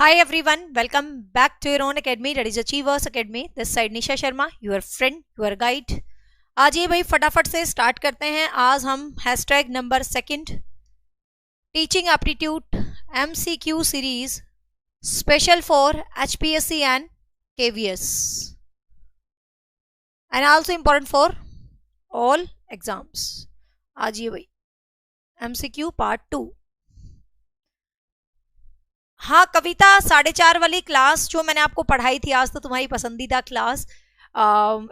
Hi everyone, welcome back to your own academy, that is Achievers Academy. This side Nisha Sharma, your friend, your guide. आज ये भाई फटाफट से start करते हैं. आज हम hashtag number second teaching aptitude MCQ series special for HPSC and KVS and also important for all exams. आज ये भाई MCQ पार्ट 2. हाँ कविता 4:30 वाली क्लास जो मैंने आपको पढ़ाई थी आज, तो तुम्हारी पसंदीदा क्लास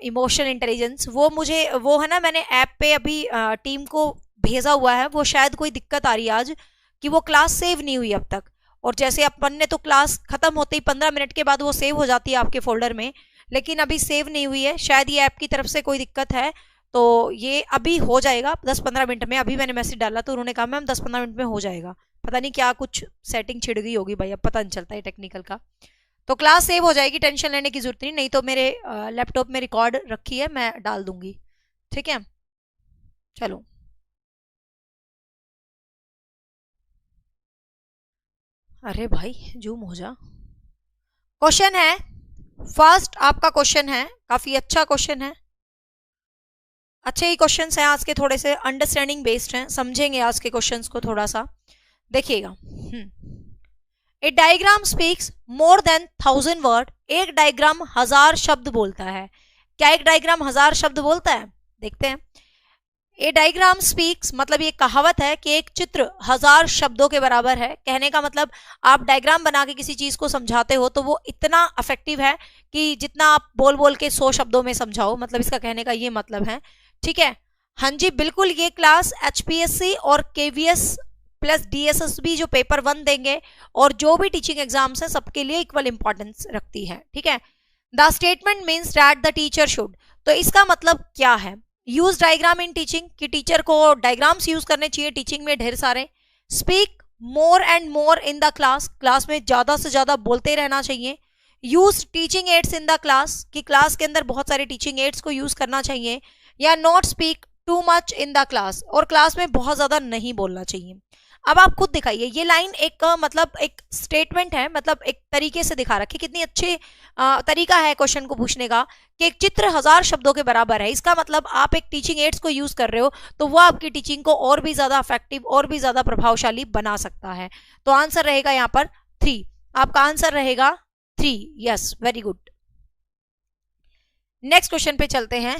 इमोशनल इंटेलिजेंस, वो है ना, मैंने ऐप पे अभी टीम को भेजा हुआ है. वो शायद कोई दिक्कत आ रही है आज कि वो क्लास सेव नहीं हुई अब तक. और जैसे अपन ने तो क्लास खत्म होते ही 15 मिनट के बाद वो सेव हो जाती है आपके फोल्डर में, लेकिन अभी सेव नहीं हुई है. शायद ये ऐप की तरफ से कोई दिक्कत है, तो ये अभी हो जाएगा 10-15 मिनट में. अभी मैंने मैसेज डाला तो उन्होंने कहा मैम 10-15 मिनट में हो जाएगा. पता नहीं क्या कुछ सेटिंग छिड़ गई होगी भाई, अब पता नहीं चलता है टेक्निकल का. तो क्लास सेव हो जाएगी, टेंशन लेने की जरूरत नहीं तो मेरे लैपटॉप में रिकॉर्ड रखी है, मैं डाल दूंगी. ठीक है, चलो. अरे भाई जूम हो जा. क्वेश्चन है फर्स्ट, आपका क्वेश्चन है, काफी अच्छा क्वेश्चन है. अच्छे ही क्वेश्चंस हैं आज के, थोड़े से अंडरस्टैंडिंग बेस्ड हैं, समझेंगे आज के क्वेश्चंस को थोड़ा सा. देखिएगा, a diagram speaks more than 1000 word. एक डायग्राम 1000 शब्द बोलता है. क्या एक डायग्राम 1000 शब्द बोलता है? देखते हैं. ए डायग्राम स्पीक्स मतलब ये कहावत है कि एक चित्र 1000 शब्दों के बराबर है. कहने का मतलब आप डायग्राम बना के किसी चीज को समझाते हो तो वो इतना इफेक्टिव है कि जितना आप बोल बोल के 100 शब्दों में समझाओ. मतलब इसका कहने का ये मतलब है. ठीक है, हाँ जी बिल्कुल. ये क्लास HPSC और KVS प्लस DSSB जो पेपर 1 देंगे और जो भी टीचिंग एग्जाम्स हैं सबके लिए इक्वल इंपॉर्टेंस रखती है. ठीक है. The statement means that the teacher should, तो इसका मतलब क्या है? यूज डायग्राम इन टीचिंग, कि टीचर को डायग्राम्स यूज करने चाहिए टीचिंग में ढेर सारे. Speak more and more in the class, class में ज्यादा से ज्यादा बोलते रहना चाहिए. Use teaching ads in the class, कि क्लास के अंदर बहुत सारे टीचिंग एड्स को यूज करना चाहिए. या not speak too much in the class, और क्लास में बहुत ज्यादा नहीं बोलना चाहिए. अब आप खुद दिखाइए, ये लाइन एक मतलब एक स्टेटमेंट है, मतलब एक तरीके से दिखा रखी, कितनी अच्छी तरीका है क्वेश्चन को पूछने का कि एक चित्र 1000 शब्दों के बराबर है. इसका मतलब आप एक टीचिंग एड्स को यूज कर रहे हो तो वो आपकी टीचिंग को और भी ज्यादा इफेक्टिव और भी ज्यादा प्रभावशाली बना सकता है. तो आंसर रहेगा यहाँ पर 3. आपका आंसर रहेगा 3. Yes, very good. Next question पे चलते हैं.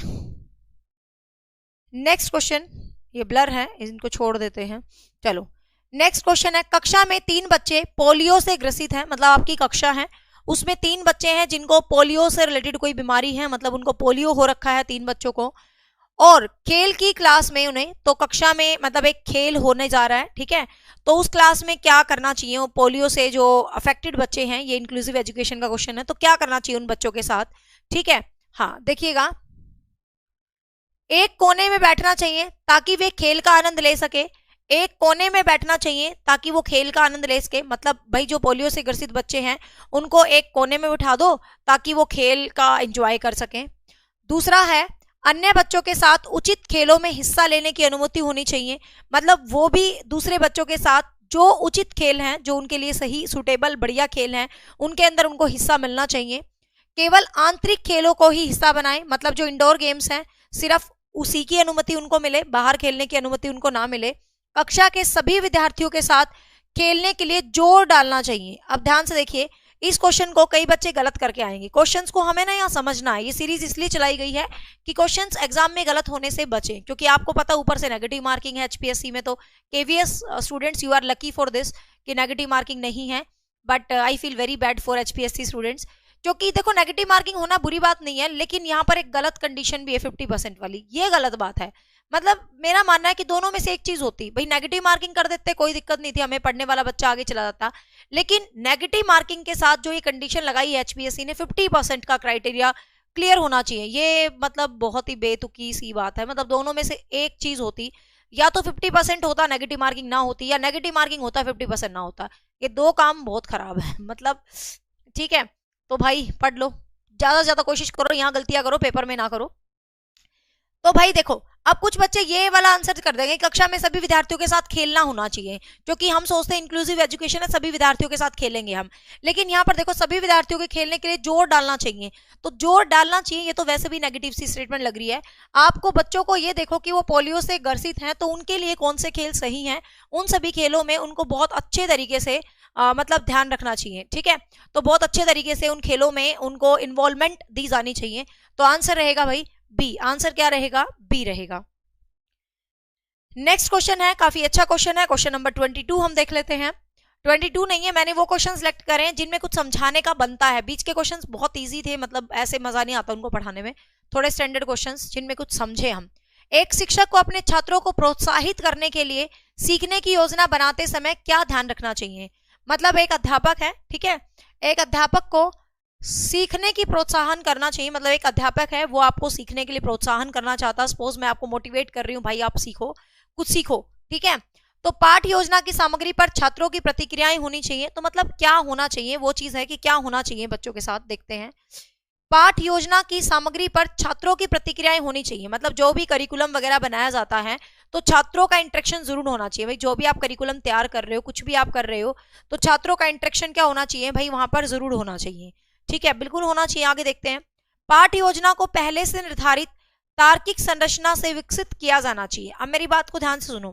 नेक्स्ट क्वेश्चन, ये ब्लर है, इनको छोड़ देते हैं. चलो, नेक्स्ट क्वेश्चन है. कक्षा में 3 बच्चे पोलियो से ग्रसित हैं. मतलब आपकी कक्षा है, उसमें 3 बच्चे हैं जिनको पोलियो से रिलेटेड कोई बीमारी है, मतलब उनको पोलियो हो रखा है 3 बच्चों को. और खेल की क्लास में उन्हें, तो कक्षा में मतलब एक खेल होने जा रहा है. ठीक है, तो उस क्लास में क्या करना चाहिए? वो पोलियो से जो अफेक्टेड बच्चे हैं, ये इंक्लूसिव एजुकेशन का क्वेश्चन है, तो क्या करना चाहिए उन बच्चों के साथ? ठीक है, हाँ देखिएगा. एक कोने में बैठना चाहिए ताकि वे खेल का आनंद ले सके. एक कोने में बैठना चाहिए ताकि वो खेल का आनंद ले सके. मतलब भाई जो पोलियो से ग्रसित बच्चे हैं उनको एक कोने में बिठा दो ताकि वो खेल का एंजॉय कर सकें. दूसरा है, अन्य बच्चों के साथ उचित खेलों में हिस्सा लेने की अनुमति होनी चाहिए. मतलब वो भी दूसरे बच्चों के साथ जो उचित खेल हैं, जो उनके लिए सही सुटेबल बढ़िया खेल हैं, उनके अंदर उनको हिस्सा मिलना चाहिए. केवल आंतरिक खेलों को ही हिस्सा बनाएं. मतलब जो इंडोर गेम्स हैं सिर्फ उसी की अनुमति उनको मिले, बाहर खेलने की अनुमति उनको ना मिले. कक्षा के सभी विद्यार्थियों के साथ खेलने के लिए जोर डालना चाहिए. अब ध्यान से देखिए, इस क्वेश्चन को कई बच्चे गलत करके आएंगे. क्वेश्चंस को हमें ना यहाँ समझना है. ये सीरीज इसलिए चलाई गई है कि क्वेश्चंस एग्जाम में गलत होने से बचें, क्योंकि आपको पता ऊपर से नेगेटिव मार्किंग है HPSC में. तो KVS students, you are lucky for this कि नेगेटिव मार्किंग नहीं है, but I feel very bad for HPSC students. क्योंकि देखो नेगेटिव मार्किंग होना बुरी बात नहीं है, लेकिन यहाँ पर एक गलत कंडीशन भी है 50% वाली. ये गलत बात है. मतलब मेरा मानना है कि दोनों में से एक चीज होती. भाई नेगेटिव मार्किंग कर देते कोई दिक्कत नहीं थी, हमें पढ़ने वाला बच्चा आगे चला जाता. लेकिन नेगेटिव मार्किंग के साथ जो ये कंडीशन लगाई है HPSC ने, 50% का क्राइटेरिया क्लियर होना चाहिए, ये मतलब बहुत ही बेतुकी सी बात है. मतलब दोनों में से एक चीज होती, या तो 50% होता नेगेटिव मार्किंग ना होती, या नेगेटिव मार्किंग होता 50% ना होता. ये दो काम बहुत खराब है मतलब. ठीक है, तो भाई पढ़ लो, ज्यादा से ज्यादा कोशिश करो, यहाँ गलतियां करो पेपर में ना करो. तो भाई देखो, अब कुछ बच्चे ये वाला आंसर कर देंगे, कक्षा में सभी विद्यार्थियों के साथ खेलना होना चाहिए, क्योंकि हम सोचते हैं इंक्लूसिव एजुकेशन है, सभी विद्यार्थियों के साथ खेलेंगे हम। लेकिन यहाँ पर देखो, सभी विद्यार्थियों के खेलने के लिए जोर डालना चाहिए, तो जोर डालना चाहिए, ये तो वैसे भी नेगेटिव सी स्टेटमेंट लग रही है। आपको बच्चों को ये देखो कि वो पोलियो से ग्रसित हैं, तो उनके लिए कौन से खेल सही हैं, उन सभी खेलों में उनको बहुत अच्छे तरीके से मतलब ध्यान रखना चाहिए, ठीक है। तो बहुत अच्छे तरीके से उन खेलों में उनको इन्वॉल्वमेंट दी जानी चाहिए। तो आंसर रहेगा भाई बी। आंसर क्या रहेगा? बी रहेगा। नेक्स्ट क्वेश्चन है, काफी अच्छा क्वेश्चन है, क्वेश्चन नंबर 22 हम देख लेते हैं। 22 नहीं है, मैंने वो क्वेश्चन सिलेक्ट करे हैं जिनमें कुछ समझाने का बनता है। बीच के क्वेश्चंस बहुत इजी थे, मतलब ऐसे मजा नहीं आता उनको पढ़ाने में, थोड़े स्टैंडर्ड क्वेश्चंस जिनमें कुछ समझे हम। एक शिक्षक को अपने छात्रों को प्रोत्साहित करने के लिए सीखने की योजना बनाते समय क्या ध्यान रखना चाहिए? मतलब एक अध्यापक है, ठीक है, एक अध्यापक को सीखने की प्रोत्साहन करना चाहिए। मतलब एक अध्यापक है, वो आपको सीखने के लिए प्रोत्साहन करना चाहता है। सपोज मैं आपको मोटिवेट कर रही हूँ, भाई आप सीखो, कुछ सीखो, ठीक है। तो पाठ योजना की सामग्री पर छात्रों की प्रतिक्रियाएं होनी चाहिए। तो मतलब क्या होना चाहिए, वो चीज है कि क्या होना चाहिए बच्चों के साथ, देखते हैं। पाठ योजना की सामग्री पर छात्रों की प्रतिक्रियाएं होनी चाहिए, मतलब जो भी करिकुलम वगैरह बनाया जाता है तो छात्रों का इंटरेक्शन जरूर होना चाहिए। भाई जो भी आप करिकुलम तैयार कर रहे हो, कुछ भी आप कर रहे हो, तो छात्रों का इंटरेक्शन क्या होना चाहिए भाई, वहां पर जरूर होना चाहिए, ठीक है, बिल्कुल होना चाहिए। आगे देखते हैं। पाठ योजना को पहले से निर्धारित तार्किक संरचना से विकसित किया जाना चाहिए। अब मेरी बात को ध्यान से सुनो।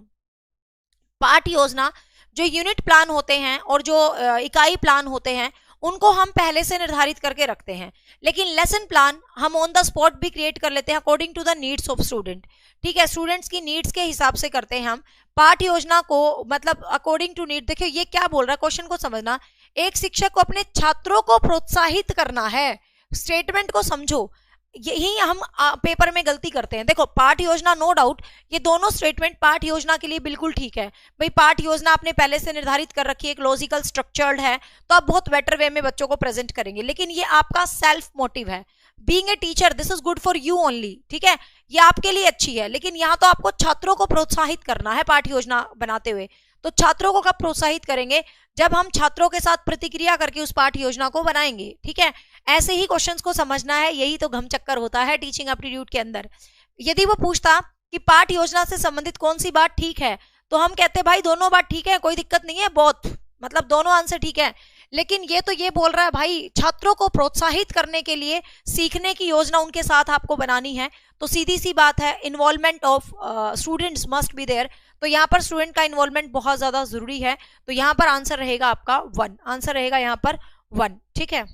पाठ योजना, जो यूनिट प्लान होते हैं और जो इकाई प्लान होते हैं, उनको हम पहले से निर्धारित करके रखते हैं, लेकिन लेसन प्लान हम ऑन द स्पॉट भी क्रिएट कर लेते हैं according to the needs of student, ठीक है। स्टूडेंट्स की नीड्स के हिसाब से करते हैं हम पाठ योजना को, मतलब अकॉर्डिंग टू नीड। देखिए ये क्या बोल रहा है, क्वेश्चन को समझना। एक शिक्षक को अपने छात्रों को प्रोत्साहित करना है, स्टेटमेंट को समझो। यही हम पेपर में गलती करते हैं। देखो पाठ योजना, नो डाउट ये दोनों स्टेटमेंट पाठ योजना के लिए बिल्कुल ठीक है। भाई पाठ योजना आपने पहले से निर्धारित कर रखी है, एक लॉजिकल स्ट्रक्चर्ड है, तो आप बहुत बेटर वे में बच्चों को प्रेजेंट करेंगे। लेकिन ये आपका सेल्फ मोटिव है, being a teacher this is good for you only, ठीक है, ये आपके लिए अच्छी है। लेकिन यहाँ तो आपको छात्रों को प्रोत्साहित करना है पाठ योजना बनाते हुए। तो छात्रों को कब प्रोत्साहित करेंगे? जब हम छात्रों के साथ प्रतिक्रिया करके उस पाठ योजना को बनाएंगे, ठीक है। ऐसे ही क्वेश्चंस को समझना है, यही तो घम चक्कर होता है टीचिंग एप्टीट्यूड के अंदर। यदि वो पूछता कि पाठ योजना से संबंधित कौन सी बात ठीक है, तो हम कहते भाई दोनों बात ठीक है, कोई दिक्कत नहीं है, बहुत मतलब दोनों आंसर ठीक है। लेकिन ये तो ये बोल रहा है भाई छात्रों को प्रोत्साहित करने के लिए सीखने की योजना उनके साथ आपको बनानी है, तो सीधी सी बात है involvement of students must be there. तो यहाँ पर स्टूडेंट का इन्वॉल्वमेंट बहुत ज्यादा जरूरी है। तो यहाँ पर आंसर रहेगा आपका 1, आंसर रहेगा यहाँ पर 1, ठीक है।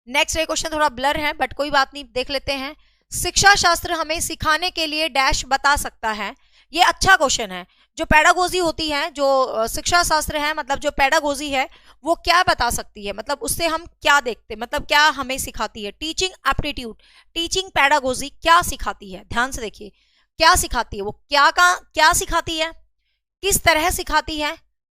नेक्स्ट ये क्वेश्चन थोड़ा ब्लर है बट कोई बात नहीं, देख लेते हैं। शिक्षा शास्त्र हमें सिखाने के लिए डैश बता सकता है। ये अच्छा क्वेश्चन है। जो पेडागोजी होती है, जो शिक्षा शास्त्र है, मतलब जो पेडागोजी है वो क्या बता सकती है, मतलब उससे हम क्या देखते, मतलब क्या हमें सिखाती है। टीचिंग एप्टीट्यूड, टीचिंग पेडागोजी क्या सिखाती है, ध्यान से देखिए क्या सिखाती है। वो क्या सिखाती है, किस तरह सिखाती है,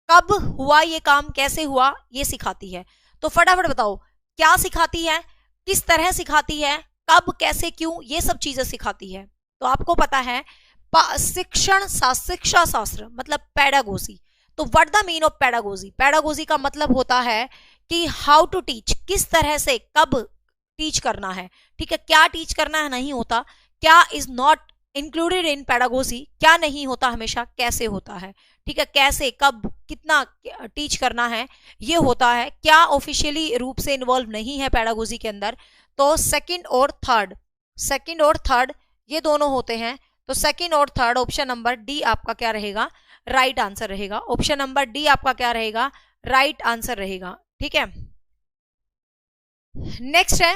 कब हुआ ये काम, कैसे हुआ, ये सिखाती है। तो फटाफट बताओ क्या सिखाती है, किस तरह सिखाती है, कब, कैसे, क्यों, ये सब चीजें सिखाती है। तो आपको पता है शिक्षा शास्त्र मतलब पेडागोजी। तो what the mean of pedagogy? Pedagogy का मतलब होता है कि हाउ टू टीच, किस तरह से, कब टीच करना है, ठीक है। क्या टीच करना है नहीं होता, क्या is not included in pedagogy, क्या नहीं होता हमेशा, कैसे होता है, ठीक है। कैसे, कब, कितना टीच करना है, ये होता है। क्या ऑफिशियली रूप से इन्वॉल्व नहीं है पेडागोजी के अंदर, तो सेकंड और थर्ड ये दोनों होते हैं। तो सेकंड और थर्ड, ऑप्शन नंबर डी आपका क्या रहेगा, राइट आंसर रहेगा। ऑप्शन नंबर डी आपका क्या रहेगा, राइट आंसर रहेगा, ठीक है। नेक्स्ट है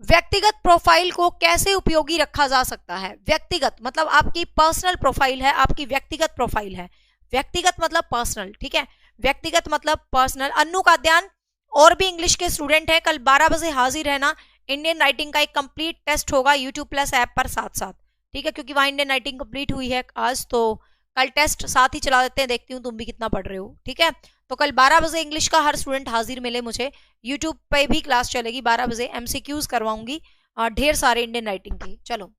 व्यक्तिगत प्रोफाइल को कैसे उपयोगी रखा जा सकता है। व्यक्तिगत मतलब आपकी पर्सनल प्रोफाइल है, आपकी व्यक्तिगत प्रोफाइल है। व्यक्तिगत मतलब पर्सनल, ठीक है, व्यक्तिगत मतलब पर्सनल। अन्नू काद्यान और भी इंग्लिश के स्टूडेंट है, कल 12 बजे हाजिर रहना। इंडियन राइटिंग का एक कंप्लीट टेस्ट होगा यूट्यूब प्लस ऐप पर साथ साथ, ठीक है, क्योंकि वहां इंडियन राइटिंग कंप्लीट हुई है आज, तो कल टेस्ट साथ ही चला देते हैं, देखती हूँ तुम भी कितना पढ़ रहे हो, ठीक है। तो कल 12 बजे इंग्लिश का हर स्टूडेंट हाजिर मिले मुझे, यूट्यूब पे भी क्लास चलेगी 12 बजे, एमसीक्यूज करवाऊंगी ढेर सारे इंडियन राइटिंग की। चलो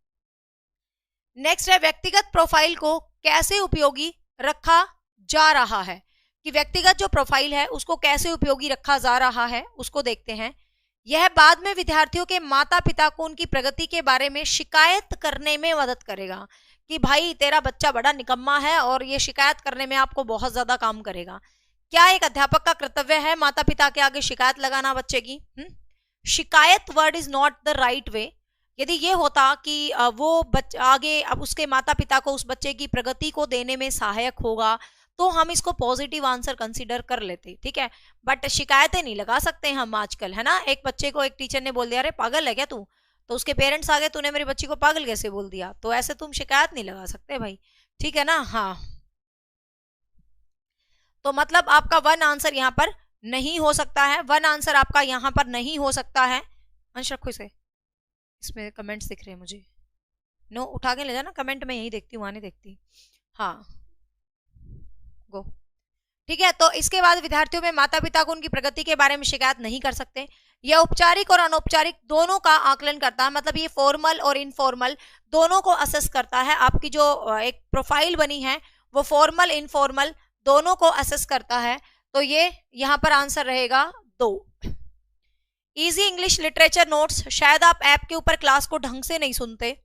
नेक्स्ट है व्यक्तिगत प्रोफाइल को कैसे उपयोगी रखा जा रहा है, कि व्यक्तिगत जो प्रोफाइल है उसको कैसे उपयोगी रखा जा रहा है उसको देखते हैं। यह बाद में विद्यार्थियों के माता पिता को उनकी प्रगति के बारे में शिकायत करने में मदद करेगा, कि भाई तेरा बच्चा बड़ा निकम्मा है और ये शिकायत करने में आपको बहुत ज्यादा काम करेगा। क्या एक अध्यापक का कर्तव्य है माता पिता के आगे शिकायत लगाना बच्चे की? शिकायत word is not the right way. यदि ये होता कि वो आगे अब उसके माता पिता को उस बच्चे की प्रगति को देने में सहायक होगा तो हम इसको पॉजिटिव आंसर कंसीडर कर लेते, ठीक है। बट शिकायतें नहीं लगा सकते हम आजकल, है ना। एक बच्चे को एक टीचर ने बोल दिया अरे पागल है क्या तू, तो उसके पेरेंट्स आ गए, तूने मेरी बच्ची को पागल कैसे बोल दिया, तो ऐसे तुम शिकायत नहीं लगा सकते भाई, ठीक है ना। हाँ, तो मतलब आपका वन आंसर यहाँ पर नहीं हो सकता है, वन आंसर आपका यहाँ पर नहीं हो सकता है। अंश रखो इसे, इसमें कमेंट्स दिख रहे हैं मुझे। नो, उठा के ले जाना, कमेंट में यही देखती हूँ, वहां नहीं देखती। हाँ, गो, ठीक है। तो इसके बाद विद्यार्थियों में माता पिता को उनकी प्रगति के बारे में शिकायत नहीं कर सकते। यह औपचारिक और अनौपचारिक दोनों का आकलन करता है, मतलब ये फॉर्मल और इनफॉर्मल दोनों को असेस करता है। आपकी जो एक प्रोफाइल बनी है वो फॉर्मल इनफॉर्मल दोनों को असेस करता है। तो ये यहाँ पर आंसर रहेगा 2। इजी इंग्लिश लिटरेचर नोट्स, शायद आप ऐप के ऊपर क्लास को ढंग से नहीं सुनते।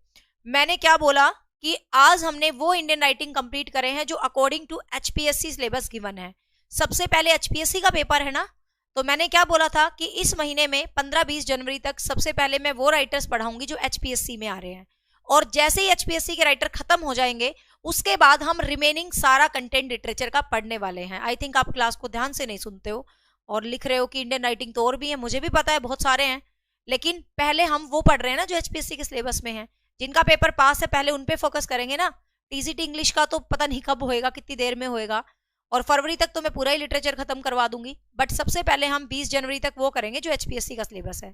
मैंने क्या बोला कि आज हमने वो इंडियन राइटिंग कंप्लीट करे हैं जो according to HPSC syllabus given है। सबसे पहले एचपीएससी का पेपर है ना, तो मैंने क्या बोला था कि इस महीने में 15-20 जनवरी तक सबसे पहले मैं वो राइटर्स पढ़ाऊंगी जो एचपीएससी में आ रहे हैं, और जैसे ही एचपीएससी के राइटर खत्म हो जाएंगे उसके बाद हम रिमेनिंग सारा कंटेंट लिटरेचर का पढ़ने वाले हैं। आई थिंक आप क्लास को ध्यान से नहीं सुनते हो और लिख रहे हो कि इंडियन राइटिंग तो और भी है, मुझे भी पता है बहुत सारे हैं, लेकिन पहले हम वो पढ़ रहे हैं ना जो एचपीएससी के सिलेबस में है। जिनका पेपर पास है पहले उन पे फोकस करेंगे ना। टीजीटी इंग्लिश का तो पता नहीं कब होएगा, कितनी देर में होएगा, और फरवरी तक तो मैं पूरा ही लिटरेचर खत्म करवा दूंगी। बट सबसे पहले हम 20 जनवरी तक वो करेंगे जो एचपीएससी का सिलेबस है,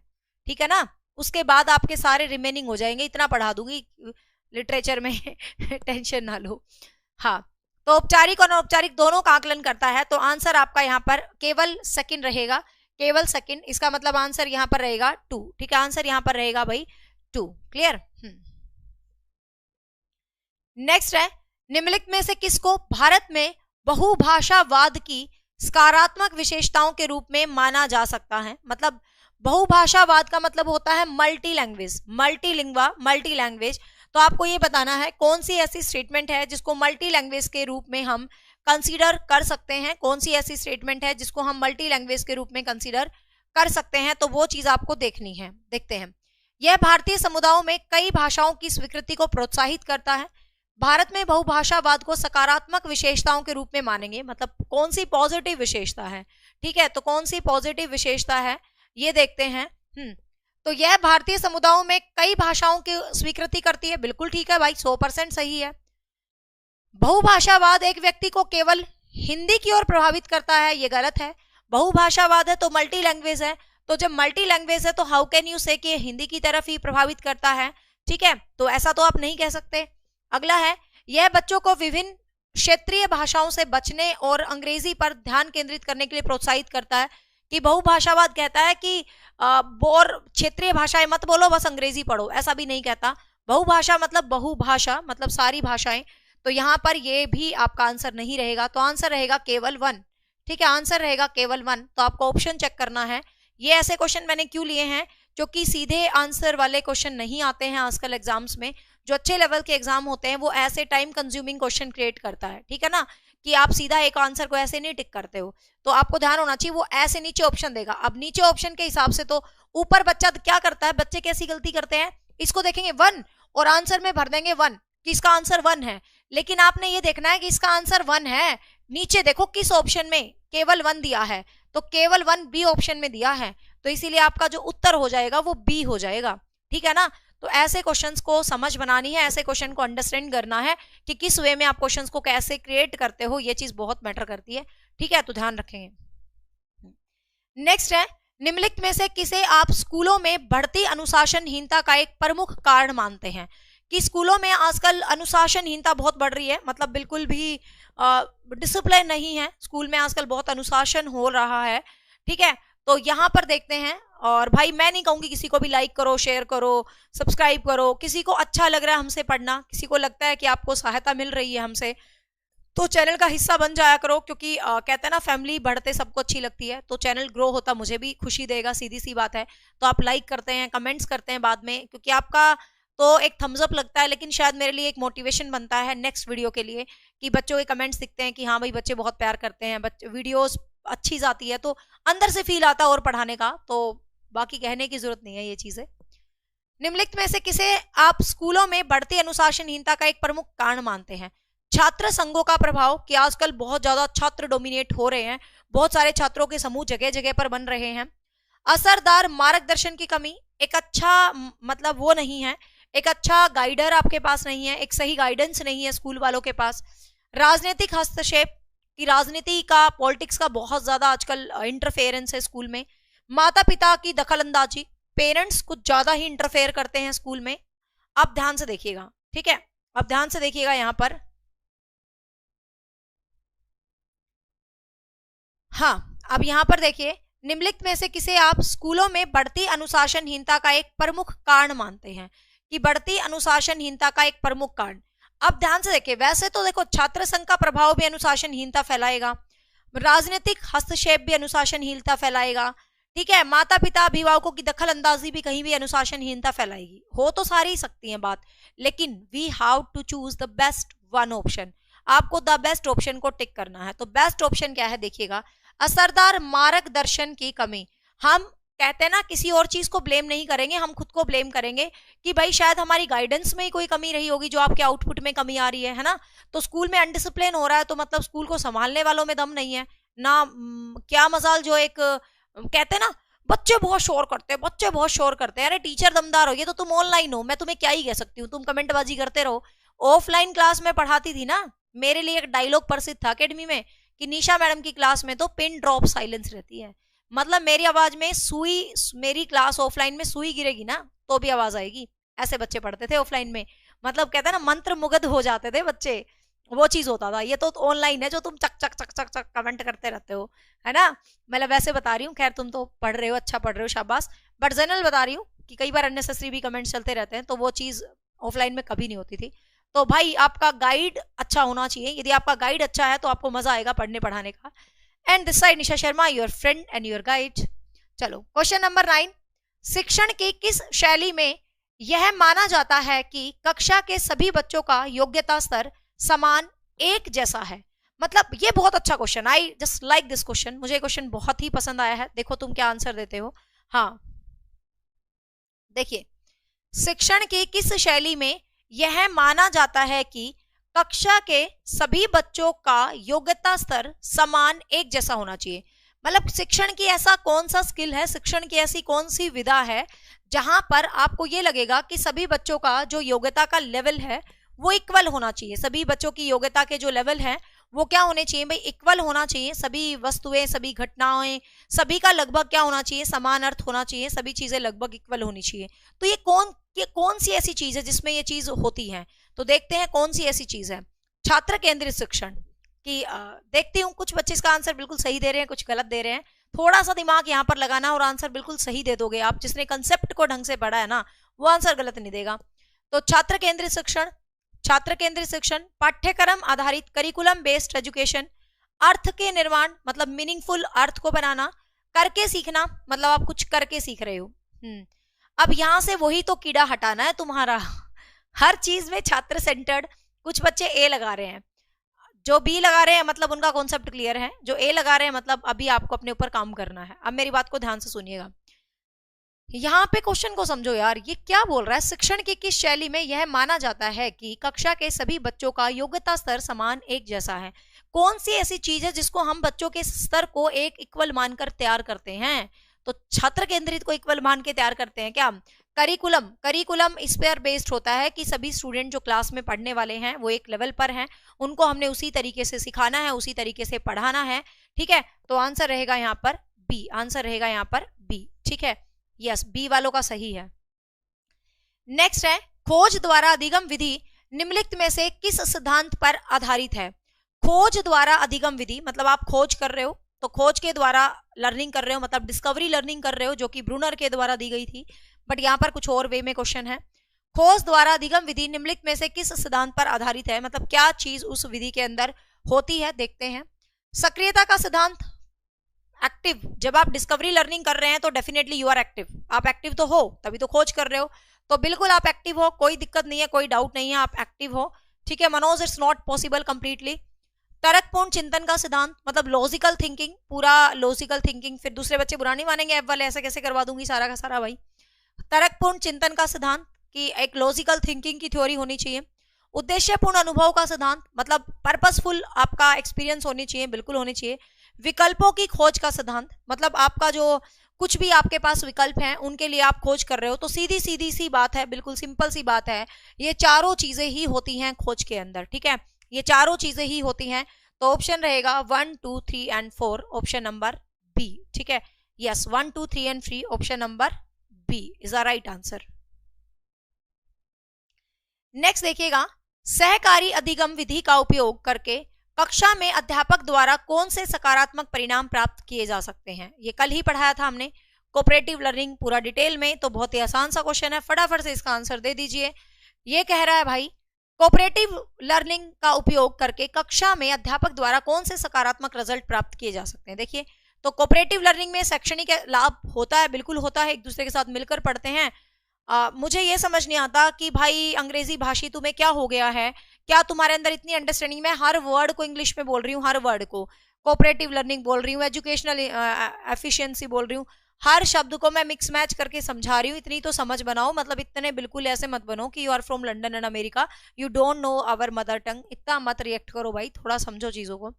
ठीक है ना। उसके बाद आपके सारे रिमेनिंग हो जाएंगे, इतना पढ़ा दूंगी लिटरेचर में टेंशन ना लो। हाँ, तो औपचारिक और अनौपचारिक दोनों का आकलन करता है। तो आंसर आपका यहाँ पर केवल सेकंड रहेगा, केवल सेकंड। इसका मतलब आंसर यहाँ पर रहेगा 2, ठीक है। आंसर यहाँ पर रहेगा भाई 2। क्लियर? नेक्स्ट है, निम्नलिखित में से किसको भारत में बहुभाषावाद की सकारात्मक विशेषताओं के रूप में माना जा सकता है? मतलब बहुभाषावाद का मतलब होता है मल्टी लैंग्वेज, मल्टीलिंग्वा, मल्टी लैंग्वेज। तो आपको ये बताना है कौन सी ऐसी स्टेटमेंट है जिसको मल्टी लैंग्वेज के रूप में हम कंसीडर कर सकते हैं, कौन सी ऐसी स्टेटमेंट है जिसको हम मल्टी लैंग्वेज के रूप में कंसीडर कर सकते हैं। तो वो चीज आपको देखनी है, देखते हैं। यह भारतीय समुदायों में कई भाषाओं की स्वीकृति को प्रोत्साहित करता है। भारत में बहुभाषावाद को सकारात्मक विशेषताओं के रूप में मानेंगे, मतलब कौन सी पॉजिटिव विशेषता है, ठीक है। तो कौन सी पॉजिटिव विशेषता है ये देखते हैं। तो यह भारतीय समुदायों में कई भाषाओं की स्वीकृति करती है, बिल्कुल ठीक है भाई, 100% सही है। बहुभाषावाद एक व्यक्ति को केवल हिंदी की ओर प्रभावित करता है, ये गलत है। बहुभाषावाद है तो मल्टी लैंग्वेज है, तो जब मल्टी लैंग्वेज है तो हाउ कैन यू से कि हिंदी की तरफ ही प्रभावित करता है, ठीक है। तो ऐसा तो आप नहीं कह सकते। अगला है, यह बच्चों को विभिन्न क्षेत्रीय भाषाओं से बचने और अंग्रेजी पर ध्यान केंद्रित करने के लिए प्रोत्साहित करता है। कि बहुभाषावाद कहता है कि बोर क्षेत्रीय भाषाएं मत बोलो, बस अंग्रेजी पढ़ो, ऐसा भी नहीं कहता। बहुभाषा मतलब बहुभाषा, मतलब सारी भाषाएं। तो यहाँ पर ये भी आपका आंसर नहीं रहेगा, तो आंसर रहेगा केवल 1, ठीक है। आंसर रहेगा केवल 1। तो आपको ऑप्शन चेक करना है। ये ऐसे क्वेश्चन मैंने क्यों लिए हैं, क्योंकि सीधे आंसर वाले क्वेश्चन नहीं आते हैं आजकल एग्जाम्स में। जो अच्छे लेवल के एग्जाम होते हैं वो ऐसे टाइम कंज्यूमिंग क्वेश्चन क्रिएट करता है, ठीक है ना, कि आप सीधा एक आंसर को ऐसे नहीं टिक करते हो। तो आपको ध्यान होना चाहिए, वो ऐसे नीचे ऑप्शन देगा। अब नीचे ऑप्शन के हिसाब से तो ऊपर बच्चा क्या करता है, बच्चे कैसी गलती करते हैं, इसको देखेंगे 1 और आंसर में भर देंगे 1 कि इसका आंसर 1 है। लेकिन आपने ये देखना है कि इसका आंसर 1 है, नीचे देखो किस ऑप्शन में केवल 1 दिया है, तो केवल 1 बी ऑप्शन में दिया है। तो इसीलिए आपका जो उत्तर हो जाएगा वो बी हो जाएगा, ठीक है ना। तो ऐसे क्वेश्चंस को समझ बनानी है, ऐसे क्वेश्चन को अंडरस्टैंड करना है कि किस वे में आप क्वेश्चंस को कैसे क्रिएट करते हो, ये चीज बहुत मैटर करती है, ठीक है। तो ध्यान रखेंगे। नेक्स्ट है, निम्नलिखित में से किसे आप स्कूलों में बढ़ती अनुशासनहीनता का एक प्रमुख कारण मानते हैं? कि स्कूलों में आजकल अनुशासनहीनता बहुत बढ़ रही है, मतलब बिल्कुल भी डिसिप्लिन नहीं है स्कूल में, आजकल बहुत अनुशासन हो रहा है, ठीक है। तो यहाँ पर देखते हैं, और भाई मैं नहीं कहूंगी किसी को भी लाइक करो, शेयर करो, सब्सक्राइब करो। किसी को अच्छा लग रहा है हमसे पढ़ना, किसी को लगता है कि आपको सहायता मिल रही है हमसे, तो चैनल का हिस्सा बन जाया करो, क्योंकि कहते हैं ना फैमिली बढ़ते सबको अच्छी लगती है, तो चैनल ग्रो होता मुझे भी खुशी देगा, सीधी सी बात है। तो आप लाइक करते हैं, कमेंट्स करते हैं बाद में, क्योंकि आपका तो एक थम्स अप लगता है, लेकिन शायद मेरे लिए एक मोटिवेशन बनता है नेक्स्ट वीडियो के लिए, कि बच्चों के कमेंट्स दिखते हैं कि हाँ भाई बच्चे बहुत प्यार करते हैं, वीडियोस अच्छी जाती है, तो अंदर से फील आता है और पढ़ाने का। तो बाकी कहने की जरूरत नहीं है ये चीजें। निम्नलिखित में से किसे आप स्कूलों में बढ़ती अनुशासनहीनता का एक प्रमुख कारण मानते हैं? छात्र संघों का प्रभाव, कि आजकल बहुत ज्यादा छात्र डोमिनेट हो रहे हैं, बहुत सारे छात्रों के समूह जगह जगह पर बन रहे हैं। असरदार मार्गदर्शन की कमी, एक अच्छा मतलब वो नहीं है, एक अच्छा गाइडर आपके पास नहीं है, एक सही गाइडेंस नहीं है स्कूल वालों के पास। राजनीतिक हस्तक्षेप, कि राजनीति का पॉलिटिक्स का बहुत ज्यादा आजकल इंटरफेरेंस है स्कूल में। माता पिता की दखलंदाजी, पेरेंट्स कुछ ज्यादा ही इंटरफेयर करते हैं स्कूल में। आप ध्यान से देखिएगा, ठीक है, आप ध्यान से देखिएगा यहां पर। हाँ, अब यहां पर देखिए, निम्नलिखित में से किसे आप स्कूलों में बढ़ती अनुशासनहीनता का एक प्रमुख कारण मानते हैं? कि बढ़ती अनुशासनहीनता का एक प्रमुख कारण, अब ध्यान से देखिए, वैसे तो देखो छात्र संघ का प्रभाव भी अनुशासनहीनता फैलाएगा, राजनीतिक हस्तक्षेप भी अनुशासनहीनता फैलाएगा, ठीक है, माता पिता अभिभावकों की दखल अंदाजी भी कहीं भी अनुशासनहीनता फैलाएगी। हो तो सारी ही सकती है बात, लेकिन we have to choose the best one option. आपको द बेस्ट ऑप्शन को टिक करना है। तो बेस्ट ऑप्शन क्या है देखिएगा, असरदार मार्गदर्शन की कमी। हम कहते हैं ना किसी और चीज को ब्लेम नहीं करेंगे, हम खुद को ब्लेम करेंगे कि भाई शायद हमारी गाइडेंस में ही कोई कमी रही होगी जो आपके आउटपुट में कमी आ रही है ना। तो स्कूल में अनडिसिप्लिन हो रहा है तो मतलब स्कूल को संभालने वालों में दम नहीं है ना। क्या मजाल जो एक कहते हैं ना बच्चे बहुत शोर करते हैं, बच्चे बहुत शोर करते हैं, अरे टीचर दमदार हो, ये तो तुम ऑनलाइन हो, मैं तुम्हें क्या ही कह सकती हूँ, तुम कमेंटबाजी करते रहो। ऑफलाइन क्लास में पढ़ाती थी ना, मेरे लिए एक डायलॉग प्रसिद्ध था अकेडमी में कि निशा मैडम की क्लास में तो पिन ड्रॉप साइलेंस रहती है, मतलब मेरी आवाज में सुई, मेरी क्लास ऑफलाइन में सुई गिरेगी ना तो भी आवाज आएगी। ऐसे बच्चे पढ़ते थे ऑफलाइन में, मतलब कहते हैं ना मंत्र मुग्ध हो जाते थे बच्चे, वो चीज होता था। ये तो ऑनलाइन है जो तुम चक चक चक चक चक कमेंट करते रहते हो, है ना। मतलब वैसे बता रही हूँ, खैर तुम तो पढ़ रहे हो, अच्छा पढ़ रहे हो, शाबाश, बट जनरल बता रही हूँ कि कई बार अननेसेसरी भी कमेंट्स चलते रहते हैं, तो वो चीज ऑफलाइन में कभी नहीं होती थी। तो भाई आपका गाइड अच्छा होना चाहिए, यदि आपका गाइड अच्छा है तो आपको मजा आएगा पढ़ने पढ़ाने का। And this side Nisha Sharma, your friend and your guide. चलो क्वेश्चन नंबर 9, शिक्षण की किस शैली में यह माना जाता है कि कक्षा के सभी बच्चों का योग्यता स्तर समान एक जैसा है? मतलब ये बहुत अच्छा question, I just like this question, मुझे क्वेश्चन बहुत ही पसंद आया है। देखो तुम क्या आंसर देते हो। हाँ देखिए, शिक्षण की किस शैली में यह माना जाता है कि कक्षा के सभी बच्चों का योग्यता स्तर समान एक जैसा होना चाहिए? मतलब शिक्षण की ऐसा कौन सा स्किल है, शिक्षण की ऐसी कौन सी विधा है जहां पर आपको ये लगेगा कि सभी बच्चों का जो योग्यता का लेवल है वो इक्वल होना चाहिए। सभी बच्चों की योग्यता के जो लेवल है वो क्या होने चाहिए भाई, इक्वल होना चाहिए। सभी वस्तुएं, सभी घटनाएं, सभी का लगभग क्या होना चाहिए, समान अर्थ होना चाहिए, सभी चीजें लगभग इक्वल होनी चाहिए। तो ये कौन सी ऐसी चीज है जिसमें ये चीज होती है? तो देखते हैं कौन सी ऐसी चीज है। छात्र केंद्रित शिक्षण की देखती हूँ, कुछ बच्चे इसका आंसर बिल्कुल सही दे रहे हैं, कुछ गलत दे रहे हैं। थोड़ा सा दिमाग यहाँ पर लगाना और आंसर बिल्कुल सही दे दोगे आप। जिसने कंसेप्ट को ढंग से पढ़ा है ना वो आंसर गलत नहीं देगा। तो छात्र केंद्रित शिक्षण, छात्र केंद्रित शिक्षण, पाठ्यक्रम आधारित करिकुलम बेस्ड एजुकेशन, अर्थ के निर्माण मतलब मीनिंगफुल अर्थ को बनाना, करके सीखना मतलब आप कुछ करके सीख रहे हो। अब यहां से वही तो कीड़ा हटाना है तुम्हारा। हर चीज में छात्र सेंटर्ड। कुछ बच्चे ए लगा रहे हैं, जो बी लगा रहे हैं मतलब उनका कॉन्सेप्ट क्लियर है, जो ए लगा रहे हैं मतलब अभी आपको अपने ऊपर काम करना है। अब मेरी बात को ध्यान से सुनिएगा, यहाँ पे क्वेश्चन को समझो यार, ये क्या बोल रहा है। शिक्षण की किस शैली में यह माना जाता है कि कक्षा के सभी बच्चों का योग्यता स्तर समान एक जैसा है? कौन सी ऐसी चीज है जिसको हम बच्चों के स्तर को एक इक्वल मानकर तैयार करते हैं? तो छात्र केंद्रित को इक्वल मान के तैयार करते हैं क्या? करिकुलम, करिकुलम इस पर बेस्ड होता है कि सभी स्टूडेंट जो क्लास में पढ़ने वाले हैं वो एक लेवल पर हैं, उनको हमने उसी तरीके से सिखाना है, उसी तरीके से पढ़ाना है, ठीक है। तो आंसर रहेगा यहाँ पर बी, आंसर रहेगा यहाँ पर बी, ठीक है। यस, बी वालों का सही है। नेक्स्ट है, खोज द्वारा अधिगम विधि निम्नलिखित में से किस सिद्धांत पर आधारित है? खोज द्वारा अधिगम विधि मतलब आप खोज कर रहे हो, तो खोज के द्वारा लर्निंग कर रहे हो, मतलब डिस्कवरी लर्निंग कर रहे हो, जो कि ब्रूनर के द्वारा दी गई थी, बट यहाँ पर कुछ और वे में क्वेश्चन है। खोज द्वारा अधिगम विधि निम्नलिखित में से किस सिद्धांत पर आधारित है? मतलब क्या चीज उस विधि के अंदर होती है, देखते हैं। सक्रियता का सिद्धांत, एक्टिव, जब आप डिस्कवरी लर्निंग कर रहे हैं तो डेफिनेटली यू आर एक्टिव, आप एक्टिव तो हो तभी तो खोज कर रहे हो, तो बिल्कुल आप एक्टिव हो, कोई दिक्कत नहीं है, कोई डाउट नहीं है, आप एक्टिव हो, ठीक है Manoj, it's not possible completely. तर्कपूर्ण चिंतन का सिद्धांत मतलब लॉजिकल थिंकिंग, पूरा लॉजिकल थिंकिंग, फिर दूसरे बच्चे बुरा नहीं मानेंगे ऐप वाले, ऐसे कैसे करवा दूंगी सारा का सारा भाई। तर्कपूर्ण चिंतन का सिद्धांत कि एक लॉजिकल थिंकिंग की थ्योरी होनी चाहिए। उद्देश्यपूर्ण अनुभव का सिद्धांत मतलब पर्पसफुल आपका एक्सपीरियंस होनी चाहिए, बिल्कुल होनी चाहिए। विकल्पों की खोज का सिद्धांत मतलब आपका जो कुछ भी आपके पास विकल्प हैं उनके लिए आप खोज कर रहे हो, तो सीधी सीधी सी बात है, बिल्कुल सिंपल सी बात है, ये चारों चीजें ही होती हैं खोज के अंदर, ठीक है, ये चारों चीजें ही होती हैं। तो ऑप्शन रहेगा 1, 2, 3 एंड 4, ऑप्शन नंबर बी, ठीक है, yes 1, 2, 3 and 3, option number B is the right answer. Next देखिएगा, सहकारी अधिगम विधि का उपयोग करके कक्षा में अध्यापक द्वारा कौन से सकारात्मक परिणाम प्राप्त किए जा सकते हैं। ये कल ही पढ़ाया था हमने कोऑपरेटिव लर्निंग पूरा डिटेल में, तो बहुत ही आसान सा क्वेश्चन है, फटाफट से इसका आंसर दे दीजिए। ये कह रहा है भाई कोऑपरेटिव लर्निंग का उपयोग करके कक्षा में अध्यापक द्वारा कौन से सकारात्मक रिजल्ट प्राप्त किए जा सकते हैं। देखिए तो कोऑपरेटिव लर्निंग में शैक्षणिक लाभ होता है, बिल्कुल होता है, एक दूसरे के साथ मिलकर पढ़ते हैं। मुझे ये समझ नहीं आता कि भाई अंग्रेजी भाषी तुम्हें क्या हो गया है, क्या तुम्हारे अंदर इतनी अंडरस्टैंडिंग, मैं हर वर्ड को इंग्लिश में बोल रही हूँ, हर वर्ड को कोऑपरेटिव लर्निंग बोल रही हूँ, एजुकेशनल एफिशिएंसी बोल रही हूँ, हर शब्द को मैं मिक्स मैच करके समझा रही हूँ, इतनी तो समझ बनाओ, मतलब इतने बिल्कुल ऐसे मत बनो कि you are from London and America, you don't know our mother tongue, इतना मत रिएक्ट करो भाई, थोड़ा समझो चीजों को,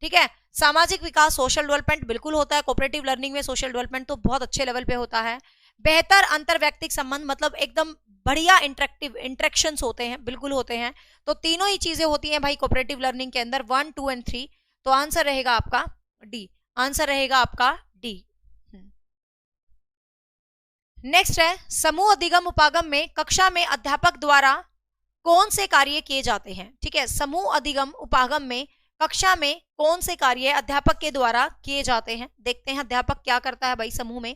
ठीक है। सामाजिक विकास, सोशल डेवलपमेंट बिल्कुल होता है कोऑपरेटिव लर्निंग में, सोशल डेवलपमेंट तो बहुत अच्छे लेवल पे होता है। बेहतर अंतरव्यक्तिक संबंध मतलब एकदम बढ़िया इंटरेक्शंस होते हैं, बिल्कुल होते हैं, तो तीनों ही चीजें होती हैं भाई कोऑपरेटिव लर्निंग के अंदर, 1, 2 एंड 3, तो आंसर रहेगा आपका डी, आंसर रहेगा आपका डी। नेक्स्ट है समूह अधिगम उपागम में कक्षा में अध्यापक द्वारा कौन से कार्य किए जाते हैं, ठीक है, समूह अधिगम उपागम में कक्षा में कौन से कार्य अध्यापक के द्वारा किए जाते हैं। देखते हैं अध्यापक क्या करता है भाई समूह में।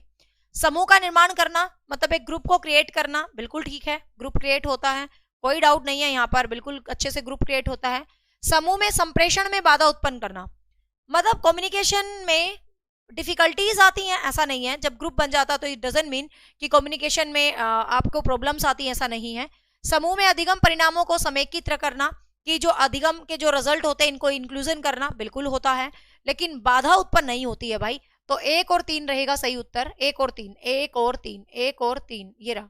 समूह का निर्माण करना मतलब एक ग्रुप को क्रिएट करना, बिल्कुल ठीक है, ग्रुप क्रिएट होता है, कोई डाउट नहीं है यहाँ पर, बिल्कुल अच्छे से ग्रुप क्रिएट होता है। समूह में संप्रेषण में बाधा उत्पन्न करना मतलब कम्युनिकेशन में डिफिकल्टीज आती हैं, ऐसा नहीं है, जब ग्रुप बन जाता तो इट डजंट मीन कि कम्युनिकेशन में आपको प्रॉब्लम्स आती हैं, ऐसा नहीं है। समूह में अधिगम परिणामों को समेकित करना कि जो अधिगम के जो रिजल्ट होते हैं इनको इंक्लूजन करना, बिल्कुल होता है, लेकिन बाधा उत्पन्न नहीं होती है भाई, तो 1 और 3 रहेगा सही उत्तर, 1 और 3, 1 और 3, 1 और 3, ये रहा,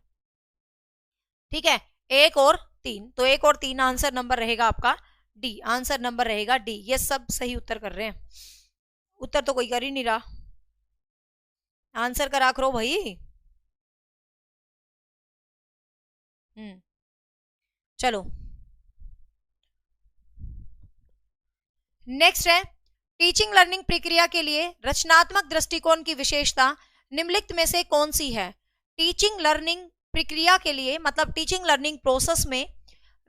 ठीक है, 1 और 3, तो 1 और 3 आंसर नंबर रहेगा आपका डी, आंसर नंबर रहेगा डी। ये सब सही उत्तर कर रहे हैं, उत्तर तो कोई कर ही नहीं रहा, आंसर करा करो भाई। चलो नेक्स्ट है टीचिंग लर्निंग प्रक्रिया के लिए रचनात्मक दृष्टिकोण की विशेषता निम्नलिखित में से कौन सी है। टीचिंग लर्निंग प्रक्रिया के लिए मतलब टीचिंग लर्निंग प्रोसेस में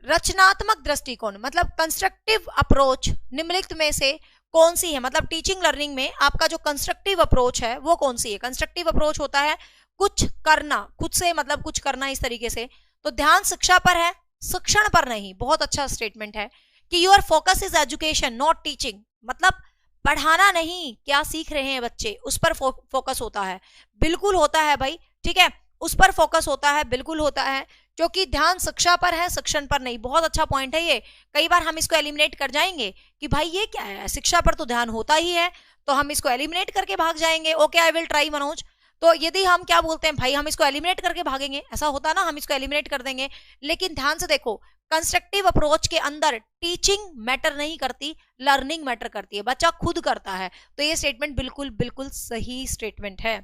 रचनात्मक दृष्टिकोण मतलब कंस्ट्रक्टिव अप्रोच निम्नलिखित में से कौन सी है, मतलब टीचिंग लर्निंग में आपका जो कंस्ट्रक्टिव अप्रोच है वो कौन सी है। कंस्ट्रक्टिव अप्रोच होता है कुछ करना, खुद से मतलब कुछ करना इस तरीके से, तो ध्यान शिक्षा पर है, शिक्षण पर नहीं। बहुत अच्छा स्टेटमेंट है कि your focus is education not teaching, मतलब पढ़ाना नहीं, क्या सीख रहे हैं बच्चे उस पर फोकस होता है, बिल्कुल होता है भाई, ठीक है, उस पर फोकस होता है, बिल्कुल होता है, क्योंकि ध्यान शिक्षा पर है, शिक्षण पर नहीं। बहुत अच्छा पॉइंट है ये, कई बार हम इसको एलिमिनेट कर जाएंगे कि भाई ये क्या है, शिक्षा पर तो ध्यान होता ही है, तो हम इसको एलिमिनेट करके भाग जाएंगे। Okay I will try Manoj. तो यदि हम क्या बोलते हैं भाई हम इसको एलिमिनेट करके भागेंगे, ऐसा होता ना, हम इसको एलिमिनेट कर देंगे, लेकिन ध्यान से देखो कंस्ट्रक्टिव अप्रोच के अंदर टीचिंग मैटर नहीं करती, लर्निंग मैटर करती है, बच्चा खुद करता है। तो ये स्टेटमेंट बिल्कुल बिल्कुल सही स्टेटमेंट है।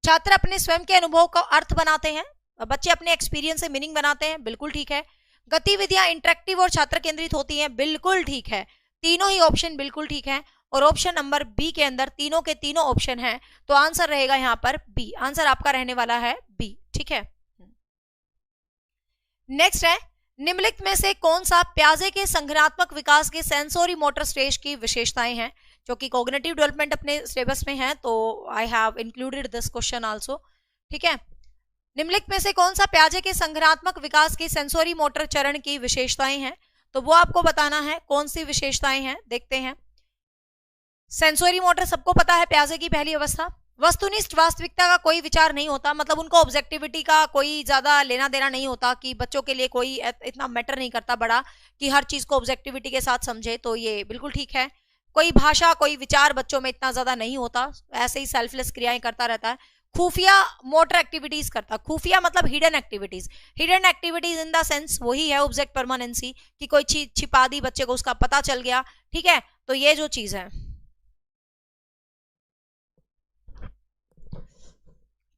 छात्र अपने स्वयं के अनुभव का अर्थ बनाते हैं, बच्चे अपने एक्सपीरियंस से मीनिंग बनाते हैं, बिल्कुल ठीक है। गतिविधियां इंटरेक्टिव और छात्र केंद्रित होती हैं, बिल्कुल ठीक है, तीनों ही ऑप्शन बिल्कुल ठीक है। और ऑप्शन नंबर बी के अंदर तीनों के तीनों ऑप्शन हैं, तो आंसर रहेगा यहाँ पर बी, आंसर आपका रहने वाला है बी, ठीक है। नेक्स्ट है निम्नलिखित में से कौन सा प्याजे के संज्ञानात्मक विकास के सेंसोरी मोटर स्टेज की विशेषताएं हैं, जो कि कॉग्निटिव डेवलपमेंट अपने सिलेबस में है, तो I have included this question also, ठीक है। निम्नलिखित में से कौन सा प्याजे के संज्ञानात्मक विकास की सेंसोरी मोटर चरण की विशेषताएं हैं, तो वो आपको बताना है कौन सी विशेषताएं हैं। देखते हैं। सेंसोरी मोटर सबको पता है, प्याजे की पहली अवस्था। वस्तुनिष्ठ वास्तविकता का कोई विचार नहीं होता, मतलब उनको ऑब्जेक्टिविटी का कोई ज्यादा लेना देना नहीं होता, कि बच्चों के लिए कोई इतना मैटर नहीं करता बड़ा कि हर चीज को ऑब्जेक्टिविटी के साथ समझे, तो ये बिल्कुल ठीक है। कोई भाषा कोई विचार बच्चों में इतना ज्यादा नहीं होता, ऐसे ही सेल्फलेस क्रियाएं करता रहता है। खुफिया मोटर एक्टिविटीज करता, खुफिया मतलब hidden activities, hidden activities in the sense वही है ऑब्जेक्ट परमानेंसी, कि कोई चीज छिपा दी बच्चे को, उसका पता चल गया, ठीक है। तो ये जो चीज है,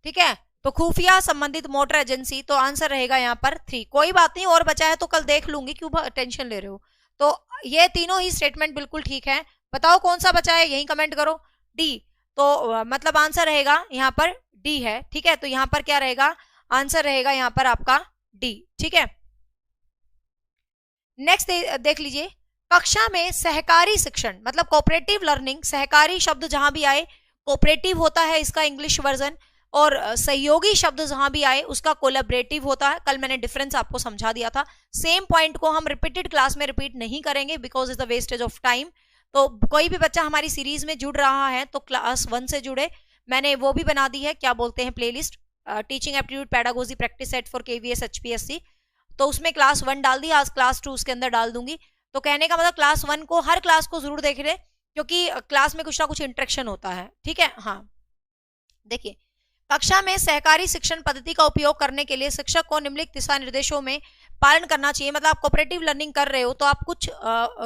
ठीक है, तो खुफिया संबंधित मोटर एजेंसी, तो आंसर रहेगा यहाँ पर 3। कोई बात नहीं, और बचा है तो कल देख लूंगी, क्यों टेंशन ले रहे हो। तो ये तीनों ही स्टेटमेंट बिल्कुल ठीक है। बताओ कौन सा बचा है, यही कमेंट करो। डी, तो मतलब आंसर रहेगा यहाँ पर डी है, ठीक है। तो यहाँ पर क्या रहेगा, आंसर रहेगा यहाँ पर आपका डी, ठीक है। नेक्स्ट देख लीजिए, कक्षा में सहकारी शिक्षण मतलब कोऑपरेटिव लर्निंग, सहकारी शब्द जहां भी आए, कोऑपरेटिव होता है इसका इंग्लिश वर्जन, और सहयोगी शब्द जहां भी आए उसका कोलैबोरेटिव होता है। कल मैंने डिफरेंस आपको समझा दिया था। सेम पॉइंट को हम रिपीटेड क्लास में रिपीट नहीं करेंगे, because is the wastage of time. तो कोई भी बच्चा हमारी सीरीज में जुड़ रहा है तो क्लास 1 से जुड़े, मैंने वो भी बना दी है, क्या बोलते हैं, playlist, teaching aptitude pedagogy practice set for KVS HPSC. तो उसमें क्लास 1 डाल दी, आज क्लास 2 उसके अंदर डाल दूंगी। तो कहने का मतलब क्लास 1 को, हर क्लास को जरूर देख ले, क्योंकि क्लास में कुछ ना कुछ इंटरेक्शन होता है, ठीक है। हाँ, देखिए, कक्षा में सहकारी शिक्षण पद्धति का उपयोग करने के लिए शिक्षक को निम्नलिखित दिशा निर्देशों में पालन करना चाहिए। मतलब आप कोऑपरेटिव लर्निंग कर रहे हो तो आप कुछ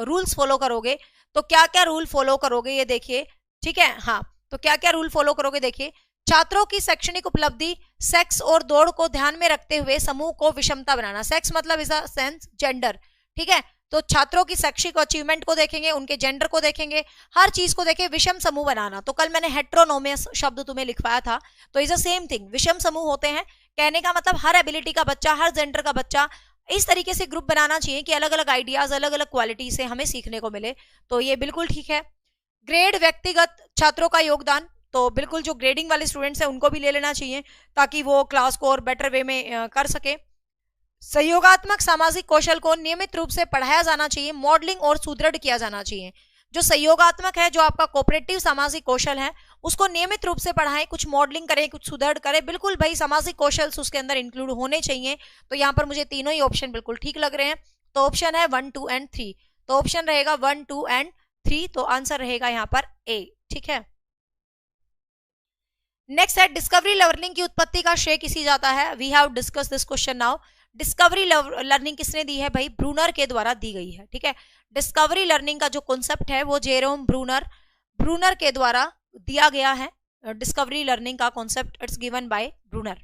रूल्स फॉलो करोगे, तो क्या क्या रूल फॉलो करोगे ये देखिए, ठीक है। हाँ, तो क्या क्या रूल फॉलो करोगे देखिए। छात्रों की शैक्षणिक उपलब्धि, सेक्स और दौड़ को ध्यान में रखते हुए समूह को विषमता बनाना। सेक्स मतलब इज अ सेंस जेंडर, ठीक है। तो छात्रों की शैक्षिक अचीवमेंट को देखेंगे, उनके जेंडर को देखेंगे, हर चीज को देखें। विषम समूह बनाना, तो कल मैंने हेट्रोनोमियस शब्द तुम्हें लिखवाया था, तो इज अ सेम थिंग, विषम समूह होते हैं। कहने का मतलब हर एबिलिटी का बच्चा, हर जेंडर का बच्चा, इस तरीके से ग्रुप बनाना चाहिए कि अलग अलग आइडियाज, अलग अलग क्वालिटी से हमें सीखने को मिले, तो ये बिल्कुल ठीक है। ग्रेड, व्यक्तिगत छात्रों का योगदान, तो बिल्कुल जो ग्रेडिंग वाले स्टूडेंट्स हैं उनको भी ले लेना चाहिए, ताकि वो क्लास को और बेटर वे में कर सके। सहयोगात्मक सामाजिक कौशल को नियमित रूप से पढ़ाया जाना चाहिए, मॉडलिंग और सुदृढ़ किया जाना चाहिए। जो सहयोगात्मक है, जो आपका कोऑपरेटिव सामाजिक कौशल है, उसको नियमित रूप से पढ़ाएं, कुछ मॉडलिंग करें, कुछ सुदृढ़ करें, बिल्कुल भाई सामाजिक कौशल उसके अंदर इंक्लूड होने चाहिए। तो यहाँ पर मुझे तीनों ही ऑप्शन बिल्कुल ठीक लग रहे हैं। तो ऑप्शन है 1, 2 एंड 3, तो ऑप्शन रहेगा 1, 2 एंड 3, तो आंसर रहेगा यहाँ पर ए, ठीक है। नेक्स्ट है, डिस्कवरी लर्निंग की उत्पत्ति का श्रेय किसी जाता है। We have discuss this question now. Discovery learning किसने दी है भाई, ब्रूनर के द्वारा दी गई है, ठीक है। डिस्कवरी लर्निंग का जो कॉन्सेप्ट है वो जेरोम ब्रूनर के द्वारा दिया गया है। डिस्कवरी लर्निंग का concept it's given by Bruner.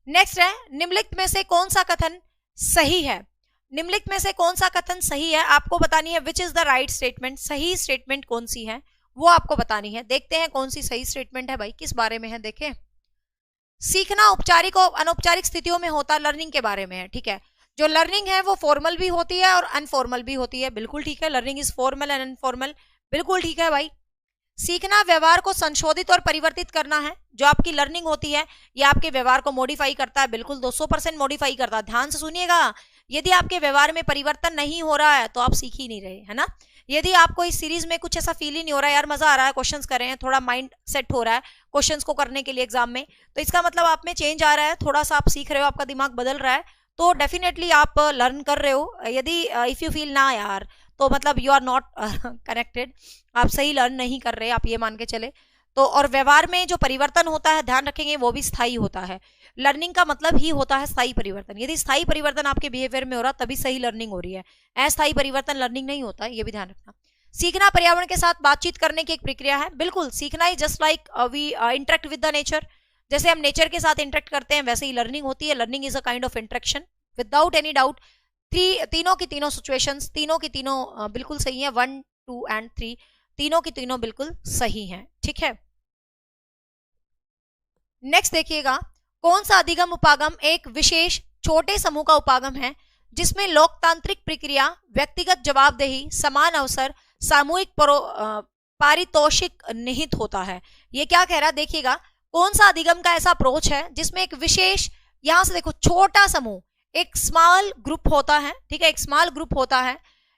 Next है, निम्नलिखित में से कौन सा कथन सही है। निम्नलिखित में से कौन सा कथन सही है, आपको बतानी है। Which is the right statement, सही स्टेटमेंट कौन सी है वो आपको बतानी है। देखते हैं कौन सी सही स्टेटमेंट है भाई, किस बारे में है, देखें। सीखना औपचारिक और अनौपचारिक स्थितियों में होता, लर्निंग के बारे में है, ठीक है। जो लर्निंग है वो फॉर्मल भी होती है और अनफॉर्मल भी होती है, बिल्कुल ठीक है। Learning is formal and informal, बिल्कुल ठीक है भाई। सीखना व्यवहार को संशोधित और परिवर्तित करना है। जो आपकी लर्निंग होती है ये आपके व्यवहार को मॉडिफाई करता है, बिल्कुल 200% मॉडिफाई करता है। ध्यान से सुनिएगा, यदि आपके व्यवहार में परिवर्तन नहीं हो रहा है तो आप सीख ही नहीं रहे, है ना। यदि आपको इस सीरीज में कुछ ऐसा फील ही नहीं हो रहा है, यार मजा आ रहा है, क्वेश्चंस कर रहे हैं, थोड़ा माइंड सेट हो रहा है क्वेश्चंस को करने के लिए एग्जाम में, तो इसका मतलब आप में चेंज आ रहा है, थोड़ा सा आप सीख रहे हो, आपका दिमाग बदल रहा है, तो डेफिनेटली आप लर्न कर रहे हो। यदि इफ यू फील ना यार, तो मतलब यू आर नॉट कनेक्टेड, आप सही लर्न नहीं कर रहे, आप ये मान के चले। तो और व्यवहार में जो परिवर्तन होता है, ध्यान रखेंगे, वो भी स्थायी होता है। लर्निंग का मतलब ही होता है स्थायी परिवर्तन। यदि स्थायी परिवर्तन आपके बिहेवियर में हो रहा तभी सही लर्निंग हो रही है, अस्थायी परिवर्तन लर्निंग नहीं होता, ये भी ध्यान रखना। सीखना पर्यावरण के साथ बातचीत करने की एक प्रक्रिया है, बिल्कुल सीखना ही just like we interact with the nature, जैसे हम नेचर के साथ इंटरेक्ट करते हैं वैसे ही लर्निंग होती है। Learning is a kind of interaction without any doubt. तीनों की तीनों सिचुएशंस, तीनों की तीनों बिल्कुल सही है, 1, 2 एंड 3 तीनों की तीनों बिल्कुल सही हैं, ठीक है। नेक्स्ट देखिएगा, कौन सा अधिगम उपागम एक विशेष छोटे समूह का उपागम है जिसमें लोकतांत्रिक प्रक्रिया, व्यक्तिगत जवाबदेही, समान अवसर, सामूहिक पारितोषिक निहित होता है। ये क्या कह रहा है देखिएगा, कौन सा अधिगम का ऐसा अप्रोच है जिसमें एक विशेष, यहां से देखो, छोटा समूह, एक स्मॉल ग्रुप होता है, ठीक है, एक स्मॉल ग्रुप होता है।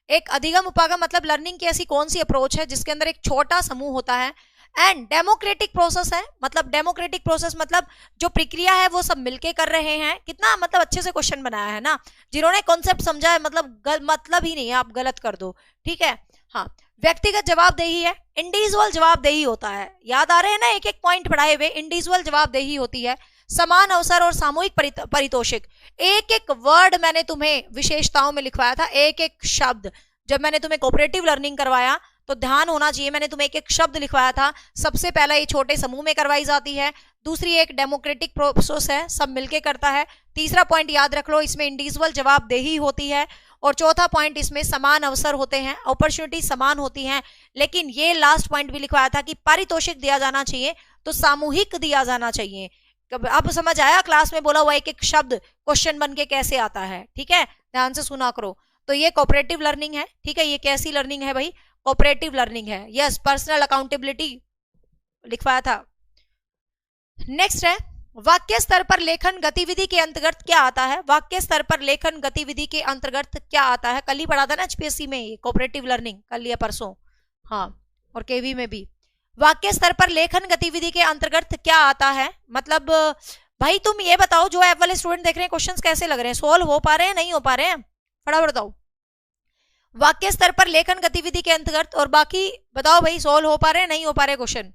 एक अधिगम उपागम मतलब लर्निंग की ऐसी कौन सी अप्रोच है जिसके अंदर एक छोटा समूह होता है। एंड डेमोक्रेटिक प्रोसेस है, मतलब डेमोक्रेटिक प्रोसेस मतलब जो प्रक्रिया है वो सब मिलके कर रहे हैं। कितना मतलब अच्छे से क्वेश्चन बनाया है ना, जिन्होंने कॉन्सेप्ट समझा है, मतलब ही नहीं है, आप गलत कर दो, ठीक है। हाँ, व्यक्तिगत जवाबदेही है, इंडिविजुअल जवाबदेही होता है। याद आ रहे हैं ना, एक एक पॉइंट पढ़ाए हुए, इंडिविजुअल जवाबदेही होती है। समान अवसर और सामूहिक परितोषिक, एक एक वर्ड मैंने तुम्हें विशेषताओं में लिखवाया था, एक एक शब्द। जब मैंने तुम्हें कोऑपरेटिव लर्निंग करवाया तो ध्यान होना चाहिए, मैंने तुम्हें एक एक शब्द लिखवाया था। सबसे पहला ये छोटे समूह में करवाई जाती है, दूसरी एक डेमोक्रेटिक प्रोसेस है, सब मिलके करता है। तीसरा पॉइंट याद रख लो, इसमें इंडिविजुअल जवाबदेही होती है। और चौथा पॉइंट, इसमें समान अवसर होते हैं, अपॉर्चुनिटी समान होती हैं। लेकिन ये लास्ट पॉइंट भी लिखवाया था कि पारितोषिक दिया जाना चाहिए, तो सामूहिक दिया जाना चाहिए। अब समझ आया, क्लास में बोला हुआ एक एक शब्द क्वेश्चन बन के कैसे आता है, ठीक है, ध्यान से सुना करो। तो ये कोऑपरेटिव लर्निंग है, ठीक है। ये कैसी लर्निंग है भाई? कोऑपरेटिव लर्निंग है। यस, पर्सनल अकाउंटेबिलिटी लिखवाया था। नेक्स्ट है, वाक्य स्तर पर लेखन गतिविधि के अंतर्गत क्या आता है? वाक्य स्तर पर लेखन गतिविधि के अंतर्गत क्या आता है? कल ही पढ़ा था ना एचपीएससी में, ये कोऑपरेटिव लर्निंग, कल या परसों, हाँ, और केवी में भी। वाक्य स्तर पर लेखन गतिविधि के अंतर्गत क्या आता है? मतलब भाई तुम ये बताओ, जो ऐप वाले स्टूडेंट देख रहे हैं, क्वेश्चंस कैसे लग रहे हैं? सोल्व हो पा रहे हैं, नहीं हो पा रहे हैं? फटाफट बताओ। वाक्य स्तर पर लेखन गतिविधि के अंतर्गत, और बाकी बताओ भाई, सोल्व हो पा रहे हैं, नहीं हो पा रहे क्वेश्चन?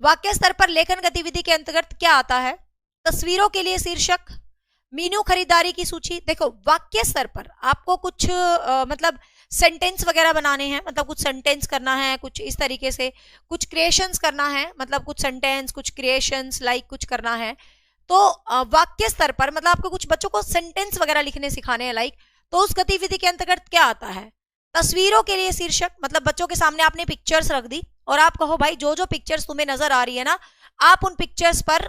वाक्य स्तर पर लेखन गतिविधि के अंतर्गत क्या आता है? तस्वीरों के लिए शीर्षक, मीनू खरीदारी की सूची। देखो, वाक्य स्तर पर आपको कुछ मतलब सेंटेंस वगैरह बनाने हैं, मतलब कुछ सेंटेंस करना है, कुछ इस तरीके से, कुछ क्रिएशंस करना है, मतलब कुछ सेंटेंस, कुछ क्रिएशंस लाइक कुछ करना है। तो वाक्य स्तर पर मतलब आपको कुछ बच्चों को सेंटेंस वगैरह लिखने सिखाने हैं लाइक, तो उस गतिविधि के अंतर्गत क्या आता है? तस्वीरों के लिए शीर्षक, मतलब बच्चों के सामने आपने पिक्चर्स रख दी और आप कहो भाई जो जो पिक्चर्स तुम्हें नजर आ रही है ना, आप उन पिक्चर्स पर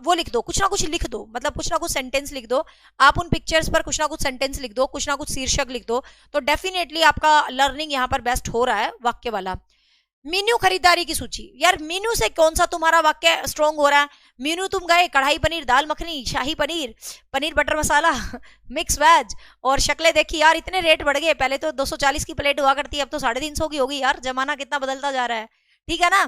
वो लिख दो, कुछ ना कुछ लिख दो, मतलब कुछ ना कुछ सेंटेंस लिख दो। आप उन पिक्चर्स पर कुछ ना कुछ सेंटेंस लिख दो, कुछ ना कुछ शीर्षक लिख दो, तो डेफिनेटली आपका लर्निंग यहाँ पर बेस्ट हो रहा है, वाक्य वाला। मीनू खरीदारी की सूची, यार मीनू से कौन सा तुम्हारा वाक्य स्ट्रॉन्ग हो रहा है? मीनू तुम गए कढ़ाई पनीर, दाल मखनी, शाही पनीर, पनीर बटर मसाला, मिक्स वेज, और शक्लें देखी यार, इतने रेट बढ़ गए, पहले तो 240 की प्लेट हुआ करती है, अब तो 350 की होगी यार, जमाना कितना बदलता जा रहा है, ठीक है ना।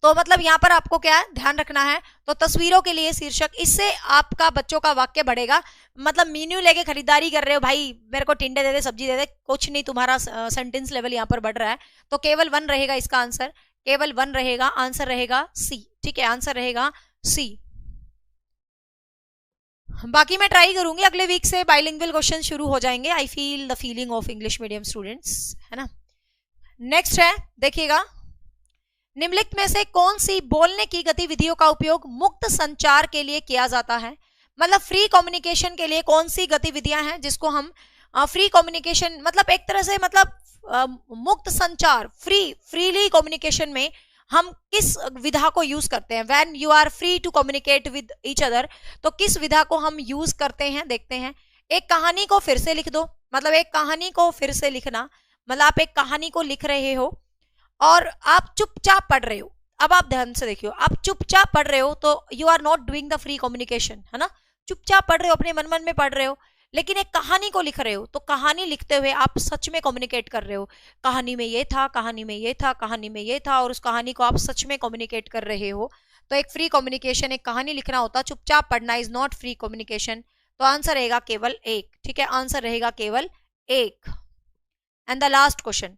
तो मतलब यहाँ पर आपको क्या ध्यान रखना है? तो तस्वीरों के लिए शीर्षक, इससे आपका बच्चों का वाक्य बढ़ेगा। मतलब मीनू लेके खरीदारी कर रहे हो, भाई मेरे को टिंडे दे दे, सब्जी दे दे, कुछ नहीं, तुम्हारा सेंटेंस लेवल यहाँ पर बढ़ रहा है। तो केवल 1 रहेगा इसका आंसर, केवल 1 रहेगा, आंसर रहेगा सी, ठीक है, आंसर रहेगा सी। बाकी मैं ट्राई करूंगी, अगले वीक से बाइलिंगुअल क्वेश्चन शुरू हो जाएंगे। I feel the feeling of English medium students, है ना। नेक्स्ट है, देखिएगा, निम्नलिखित में से कौन सी बोलने की गतिविधियों का उपयोग मुक्त संचार के लिए किया जाता है? मतलब फ्री कम्युनिकेशन के लिए कौन सी गतिविधियां हैं जिसको हम फ्री कम्युनिकेशन, मतलब एक तरह से, मतलब मुक्त संचार, फ्रीली कम्युनिकेशन में हम किस विधा को यूज करते हैं? When you are free to communicate with each other, तो किस विधा को हम यूज करते हैं, देखते हैं। एक कहानी को फिर से लिख दो, मतलब एक कहानी को फिर से लिखना, मतलब आप एक कहानी को लिख रहे हो और आप चुपचाप पढ़ रहे हो। अब आप ध्यान से देखियो, आप चुपचाप पढ़ रहे हो तो you are not doing the free communication, है ना। चुपचाप पढ़ रहे हो, अपने मन में पढ़ रहे हो, लेकिन एक कहानी को लिख रहे हो, तो कहानी लिखते हुए आप सच में कम्युनिकेट कर रहे हो। कहानी में ये था, कहानी में ये था, कहानी में ये था, और उस कहानी को आप सच में कम्युनिकेट कर रहे हो। तो एक फ्री कम्युनिकेशन, एक कहानी लिखना होता, चुपचाप पढ़ना इज नॉट फ्री कम्युनिकेशन। तो आंसर रहेगा केवल 1, ठीक है, आंसर रहेगा केवल 1। And the last question,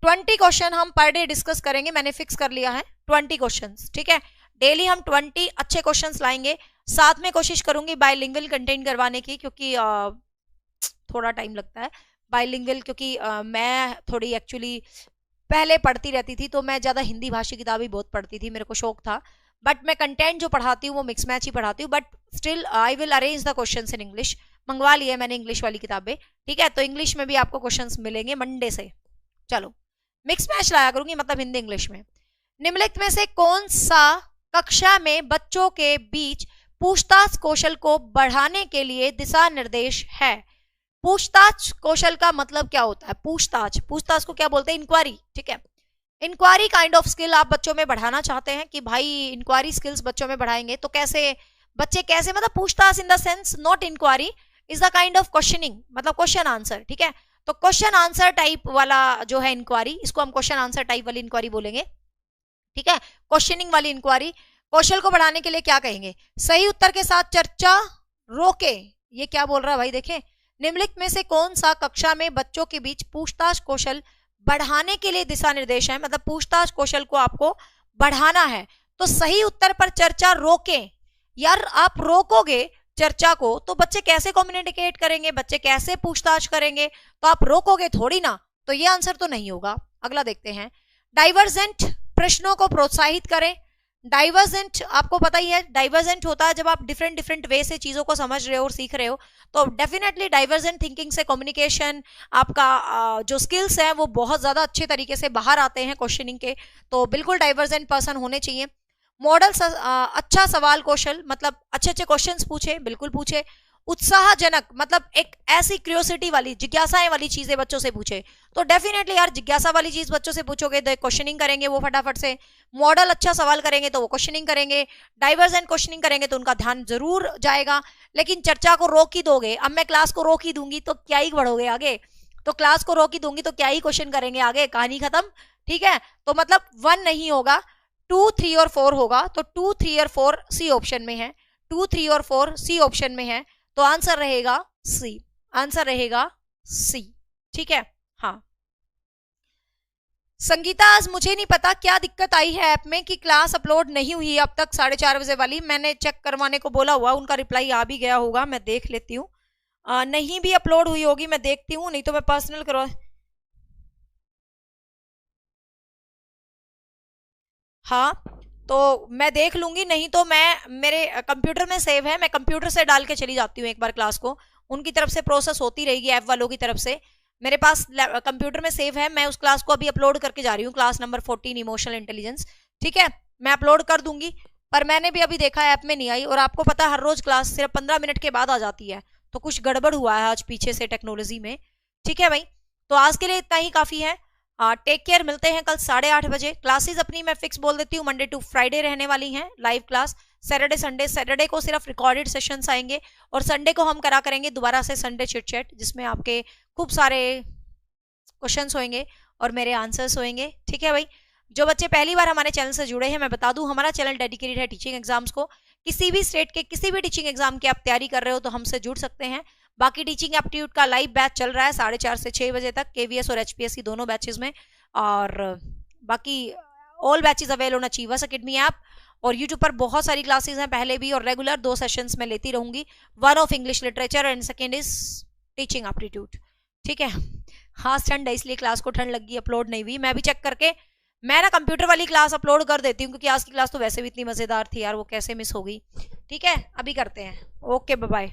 20 question हम पर डे डिस्कस करेंगे, मैंने फिक्स कर लिया है 20 क्वेश्चंस, ठीक है। डेली हम 20 अच्छे क्वेश्चंस लाएंगे, साथ में कोशिश करूंगी बाइलिंगुअल कंटेंट करवाने की, क्योंकि थोड़ा टाइम लगता है बाइलिंगुअल, क्योंकि मैं थोड़ी एक्चुअली पहले पढ़ती रहती थी, तो मैं ज्यादा हिंदी भाषी किताबें बहुत पढ़ती थी, मेरे को शौक था, बट मैं कंटेंट जो पढ़ाती हूँ वो मिक्स मैच ही पढ़ाती हूँ, but still I will arrange the questions in English. मंगवा लिया मैंने इंग्लिश वाली किताबें, ठीक है, तो इंग्लिश में भी आपको क्वेश्चंस मिलेंगे मंडे से। चलो, मिक्स मैच लाया करूंगी, मतलब हिंदी इंग्लिश में। निम्नलिखित में से कौन सा कक्षा में बच्चों के बीच पूछताछ कौशल को बढ़ाने के लिए दिशा निर्देश है? पूछताछ कौशल का मतलब क्या होता है? पूछताछ को क्या बोलते हैं? इंक्वायरी, ठीक है। इंक्वायरी काइंड ऑफ स्किल आप बच्चों में बढ़ाना चाहते हैं कि भाई इंक्वायरी स्किल्स बच्चों में बढ़ाएंगे, तो कैसे बच्चे कैसे, मतलब पूछताछ in the sense not inquiry, is the kind of questioning, मतलब क्वेश्चन आंसर, ठीक है। तो क्वेश्चन आंसर टाइप वाला जो है इंक्वायरी, इसको हम क्वेश्चन आंसर टाइप वाली इंक्वायरी बोलेंगे, ठीक है। क्वेश्चनिंग वाली इंक्वायरी। कौशल को बढ़ाने के लिए क्या कहेंगे, सही उत्तर के साथ चर्चा रोके। ये क्या बोल रहा है भाई, देखें, निम्नलिखित में से कौन सा कक्षा में बच्चों के बीच पूछताछ कौशल बढ़ाने के लिए दिशा निर्देश है, मतलब पूछताछ कौशल को आपको बढ़ाना है, तो सही उत्तर पर चर्चा रोकें। यार आप रोकोगे चर्चा को तो बच्चे कैसे कम्युनिकेट करेंगे, बच्चे कैसे पूछताछ करेंगे, तो आप रोकोगे थोड़ी ना, तो ये आंसर तो नहीं होगा। अगला देखते हैं, डाइवर्जेंट प्रश्नों को प्रोत्साहित करें। डाइवर्जेंट आपको पता ही है, डाइवर्जेंट होता है जब आप डिफरेंट डिफरेंट वे से चीजों को समझ रहे हो और सीख रहे हो, तो डेफिनेटली डाइवर्जेंट थिंकिंग से कम्युनिकेशन आपका जो स्किल्स है वो बहुत ज्यादा अच्छे तरीके से बाहर आते हैं क्वेश्चनिंग के, तो बिल्कुल डाइवर्जेंट पर्सन होने चाहिए। मॉडल अच्छा सवाल कौशल, मतलब अच्छे अच्छे क्वेश्चंस पूछे, बिल्कुल पूछे। उत्साहजनक, मतलब एक ऐसी क्यूरियोसिटी वाली, जिज्ञासाएं वाली चीजें बच्चों से पूछे, तो डेफिनेटली यार जिज्ञासा वाली चीज बच्चों से पूछोगे तो क्वेश्चनिंग करेंगे वो फटाफट से। मॉडल अच्छा सवाल करेंगे तो वो क्वेश्चनिंग करेंगे, डाइवर्जेंट क्वेश्चनिंग करेंगे तो उनका ध्यान जरूर जाएगा। लेकिन चर्चा को रोक ही दोगे, अब मैं क्लास को रोक ही दूंगी तो क्या ही बढ़ोगे आगे, तो क्लास को रोक ही दूंगी तो क्या ही क्वेश्चन करेंगे आगे, कहानी खत्म, ठीक है। तो मतलब 1 नहीं होगा, 2, 3 और 4 होगा, तो 2, 3 और 4 सी ऑप्शन में है, 2, 3 और 4 सी ऑप्शन में है, तो आंसर रहेगा सी, आंसर रहेगा सी, ठीक है। हाँ संगीता, आज मुझे नहीं पता क्या दिक्कत आई है ऐप में कि क्लास अपलोड नहीं हुई अब तक 4:30 बजे वाली, मैंने चेक करवाने को बोला हुआ, उनका रिप्लाई आ भी गया होगा, मैं देख लेती हूँ। नहीं भी अपलोड हुई होगी, मैं देखती हूँ, नहीं तो मैं पर्सनल करवा, हाँ तो मैं देख लूंगी, नहीं तो मैं मेरे कंप्यूटर में सेव है, मैं कंप्यूटर से डाल के चली जाती हूँ एक बार क्लास को, उनकी तरफ से प्रोसेस होती रहेगी ऐप वालों की तरफ से, मेरे पास कंप्यूटर में सेव है, मैं उस क्लास को अभी अपलोड करके जा रही हूँ, क्लास नंबर 14 इमोशनल इंटेलिजेंस, ठीक है, मैं अपलोड कर दूंगी। पर मैंने भी अभी देखा ऐप में नहीं आई, और आपको पता है हर रोज क्लास सिर्फ 15 मिनट के बाद आ जाती है, तो कुछ गड़बड़ हुआ है आज पीछे से टेक्नोलॉजी में, ठीक है भाई। तो आज के लिए इतना ही काफी है, टेक केयर, मिलते हैं कल 8:30 बजे। क्लासेस अपनी मैं फिक्स बोल देती हूँ, मंडे टू फ्राइडे रहने वाली हैं live class, Saturday Sunday, Saturday को सिर्फ रिकॉर्डेड सेशंस आएंगे, और संडे को हम करा करेंगे दोबारा से संडे चिट चैट, जिसमें आपके खूब सारे क्वेश्चंस होंगे और मेरे आंसर्स होंगे, ठीक है भाई। जो बच्चे पहली बार हमारे चैनल से जुड़े हैं, मैं बता दूं हमारा चैनल डेडिकेटेड है टीचिंग एग्जाम्स को, किसी भी स्टेट के किसी भी टीचिंग एग्जाम की आप तैयारी कर रहे हो तो हमसे जुड़ सकते हैं। बाकी टीचिंग एप्टीट्यूड का लाइव बैच चल रहा है 4:30 से 6 बजे तक, केवीएस और एचपीएससी दोनों बैचेस में, और बाकी all batches avail on achievers academy app, और यूट्यूब पर बहुत सारी क्लासेस हैं पहले भी, और रेगुलर 2 सेशंस में लेती रहूंगी, 1 of English literature and second is teaching aptitude, ठीक है। हाँ ठंड है इसलिए क्लास को ठंड लगी, अपलोड नहीं हुई, मैं भी चेक करके मैं ना कंप्यूटर वाली क्लास अपलोड कर देती हूँ, क्योंकि आज की क्लास तो वैसे भी इतनी मजेदार थी यार, वो कैसे मिस हो गई, ठीक है। अभी करते हैं, okay bye bye.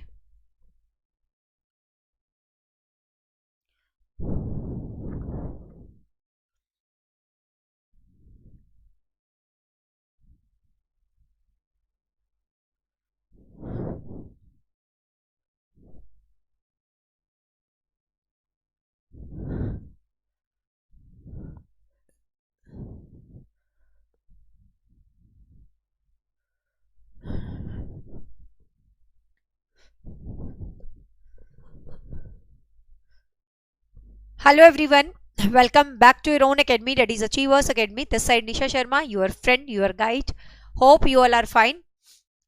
Hello everyone, welcome back to your own academy, that is Achievers Academy. This side Nisha Sharma, your friend, your guide. Hope you all are fine.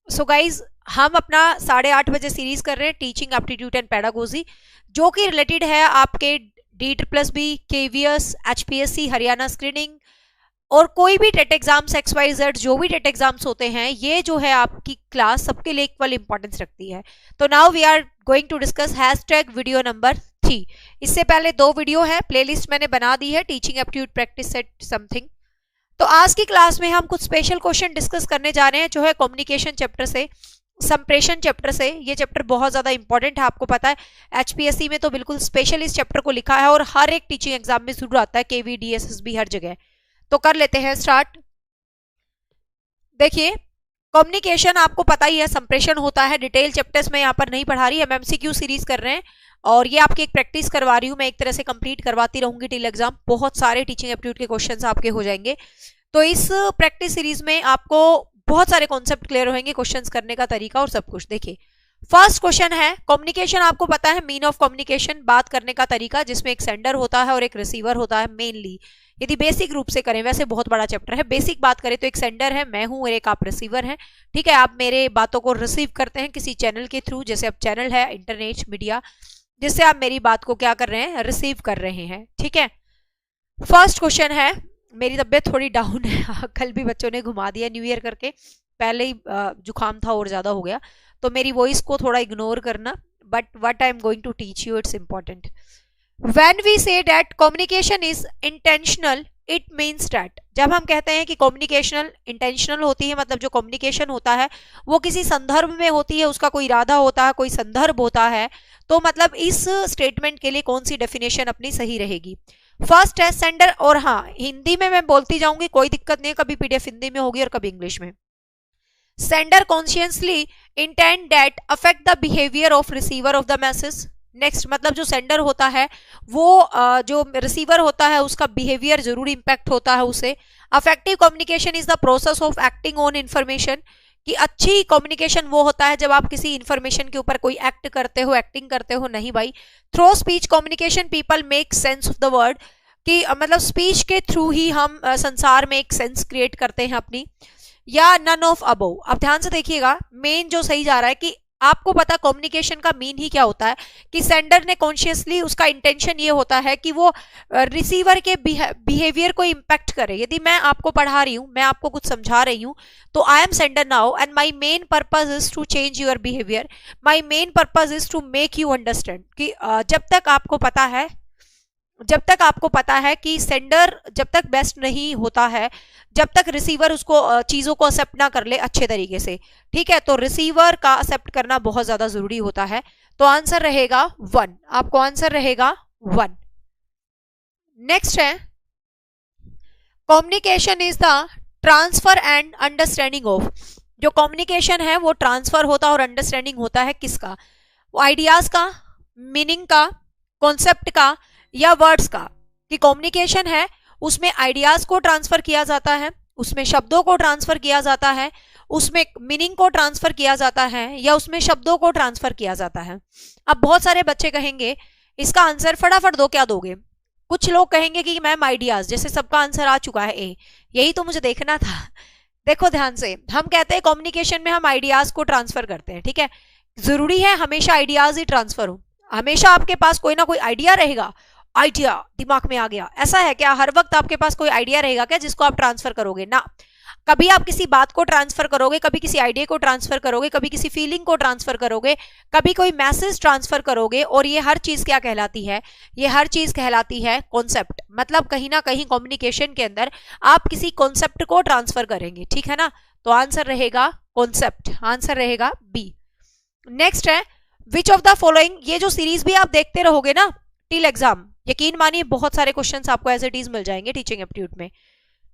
So guys, हम अपना 8:30 बजे सीरीज कर रहे हैं teaching aptitude and pedagogy, जो कि related है आपके DEET+B, KVS, HPSC, Haryana screening, और कोई भी टेट एग्जाम्स XYZ, जो भी टेट एग्जाम्स होते हैं, ये जो है आपकी क्लास सबके लिए इक्वल इंपॉर्टेंस रखती है। तो now we are going to discuss hashtag video number 3। इससे पहले 2 वीडियो है, प्लेलिस्ट मैंने बना दी है, teaching aptitude practice set something. तो आज की क्लास में हम कुछ स्पेशल क्वेश्चन डिस्कस करने जा रहे हैं, जो है कम्युनिकेशन चैप्टर से, संप्रेषण चैप्टर से। ये चैप्टर बहुत ज्यादा इंपॉर्टेंट है, आपको पता है HPSC में तो बिल्कुल स्पेशल इस चैप्टर को लिखा है, और हर एक टीचिंग एग्जाम में जरूर आता है, KV, DSSB हर जगह। तो कर लेते हैं स्टार्ट। देखिए कम्युनिकेशन आपको पता ही है, संप्रेषण होता है, डिटेल चैप्टर्स में यहाँ पर नहीं पढ़ा रही, हम MCQ सीरीज कर रहे हैं, और ये आपकी एक प्रैक्टिस करवा रही हूँ मैं, एक तरह से कंप्लीट करवाती रहूंगी टिल एग्जाम, बहुत सारे टीचिंग एप्टीट्यूड के क्वेश्चंस आपके हो जाएंगे। तो इस प्रैक्टिस सीरीज में आपको बहुत सारे कॉन्सेप्ट क्लियर होंगे, क्वेश्चंस करने का तरीका और सब कुछ। देखिए फर्स्ट क्वेश्चन है कम्युनिकेशन, आपको पता है मीन ऑफ कम्युनिकेशन, बात करने का तरीका, जिसमें एक सेंडर होता है और एक रिसीवर होता है मेनली। यदि बेसिक रूप से करें, वैसे बहुत बड़ा चैप्टर है, बेसिक बात करें तो एक सेंडर है, मैं हूं, और एक आप रिसीवर हैं। ठीक है, आप मेरे बातों को रिसीव करते हैं किसी चैनल के थ्रू, जैसे अब चैनल है इंटरनेट मीडिया, जिससे आप मेरी बात को क्या कर रहे हैं, रिसीव कर रहे हैं। ठीक है, फर्स्ट क्वेश्चन है, मेरी तबीयत थोड़ी डाउन है, कल भी बच्चों ने घुमा दिया न्यू ईयर करके, पहले ही जुकाम था और ज्यादा हो गया, तो मेरी वॉइस को थोड़ा इग्नोर करना, but what I am going to teach you it's important. When we say that communication is intentional, it means that, जब हम कहते हैं कि कम्युनिकेशनल इंटेंशनल होती है, मतलब जो कम्युनिकेशन होता है वो किसी संदर्भ में होती है, उसका कोई इरादा होता है, कोई संदर्भ होता है, तो मतलब इस स्टेटमेंट के लिए कौन सी डेफिनेशन अपनी सही रहेगी। फर्स्ट है सेंडर, और हाँ हिंदी में मैं बोलती जाऊंगी, कोई दिक्कत नहीं है, कभी पीडीएफ हिंदी में होगी और कभी इंग्लिश में। Sender consciously intend that affect the behaviour of receiver of the message. Next, मतलब जो सेंडर होता है वो जो रिसीवर होता है उसका बिहेवियर जरूर इंपैक्ट होता है उसे। Affective communication is the process of acting on information, कि अच्छी कम्युनिकेशन वो होता है जब आप किसी इंफॉर्मेशन के ऊपर कोई एक्ट करते हो, एक्टिंग करते हो, नहीं भाई। Through speech communication people make sense of the word, कि मतलब स्पीच के थ्रू ही हम संसार में एक सेंस क्रिएट करते हैं अपनी, या नन ऑफ अबोव। अब ध्यान से देखिएगा, मेन जो सही जा रहा है कि आपको पता कम्युनिकेशन का मीन ही क्या होता है, कि सेंडर ने कॉन्शियसली, उसका इंटेंशन ये होता है कि वो रिसीवर के बिहेवियर को इम्पैक्ट करे। यदि मैं आपको पढ़ा रही हूँ, मैं आपको कुछ समझा रही हूँ, तो I am sender now and my main purpose is to change your behaviour, my main purpose is to make you understand, कि जब तक आपको पता है कि सेंडर जब तक बेस्ट नहीं होता है, जब तक रिसीवर उसको चीजों को एक्सेप्ट ना कर ले अच्छे तरीके से, ठीक है, तो रिसीवर का एक्सेप्ट करना बहुत ज्यादा जरूरी होता है। तो आंसर रहेगा 1, आपको आंसर रहेगा 1। नेक्स्ट है communication is the transfer and understanding of, जो कम्युनिकेशन है वो ट्रांसफर होता है और अंडरस्टैंडिंग होता है किसका, वो आइडियाज का, मीनिंग का, कॉन्सेप्ट का, या वर्ड्स का। कि कम्युनिकेशन है उसमें आइडियाज को ट्रांसफर किया जाता है, उसमें शब्दों को ट्रांसफर किया जाता है, उसमें मीनिंग को ट्रांसफर किया जाता है, या उसमें शब्दों को ट्रांसफर किया जाता है। अब बहुत सारे बच्चे कहेंगे इसका आंसर फटाफट दो, क्या दोगे। कुछ लोग कहेंगे कि मैम आइडियाज, जैसे सबका आंसर आ चुका है ए, यही तो मुझे देखना था। देखो ध्यान से, हम कहते हैं कम्युनिकेशन में हम आइडियाज को ट्रांसफर करते हैं, ठीक है, जरूरी है हमेशा आइडियाज ही ट्रांसफर हो, हमेशा आपके पास कोई ना कोई आइडिया रहेगा, आइडिया दिमाग में आ गया, ऐसा है क्या, हर वक्त आपके पास कोई आइडिया रहेगा क्या जिसको आप ट्रांसफर करोगे, ना। कभी आप किसी बात को ट्रांसफर करोगे, कभी किसी आइडिया को ट्रांसफर करोगे, कभी किसी फीलिंग को ट्रांसफर करोगे, कभी कोई मैसेज ट्रांसफर करोगे, और ये हर चीज क्या कहलाती है, ये हर चीज कहलाती है कॉन्सेप्ट। मतलब कहीं ना कहीं कम्युनिकेशन के अंदर आप किसी कॉन्सेप्ट को ट्रांसफर करेंगे, ठीक है ना। तो आंसर रहेगा कॉन्सेप्ट, आंसर रहेगा बी। नेक्स्ट है विच ऑफ द फॉलोइंग, ये जो सीरीज भी आप देखते रहोगे ना टिल एग्जाम, यकीन मानिए बहुत सारे क्वेश्चंस आपको एज इट इज मिल जाएंगे टीचिंग एप्टीट्यूड में,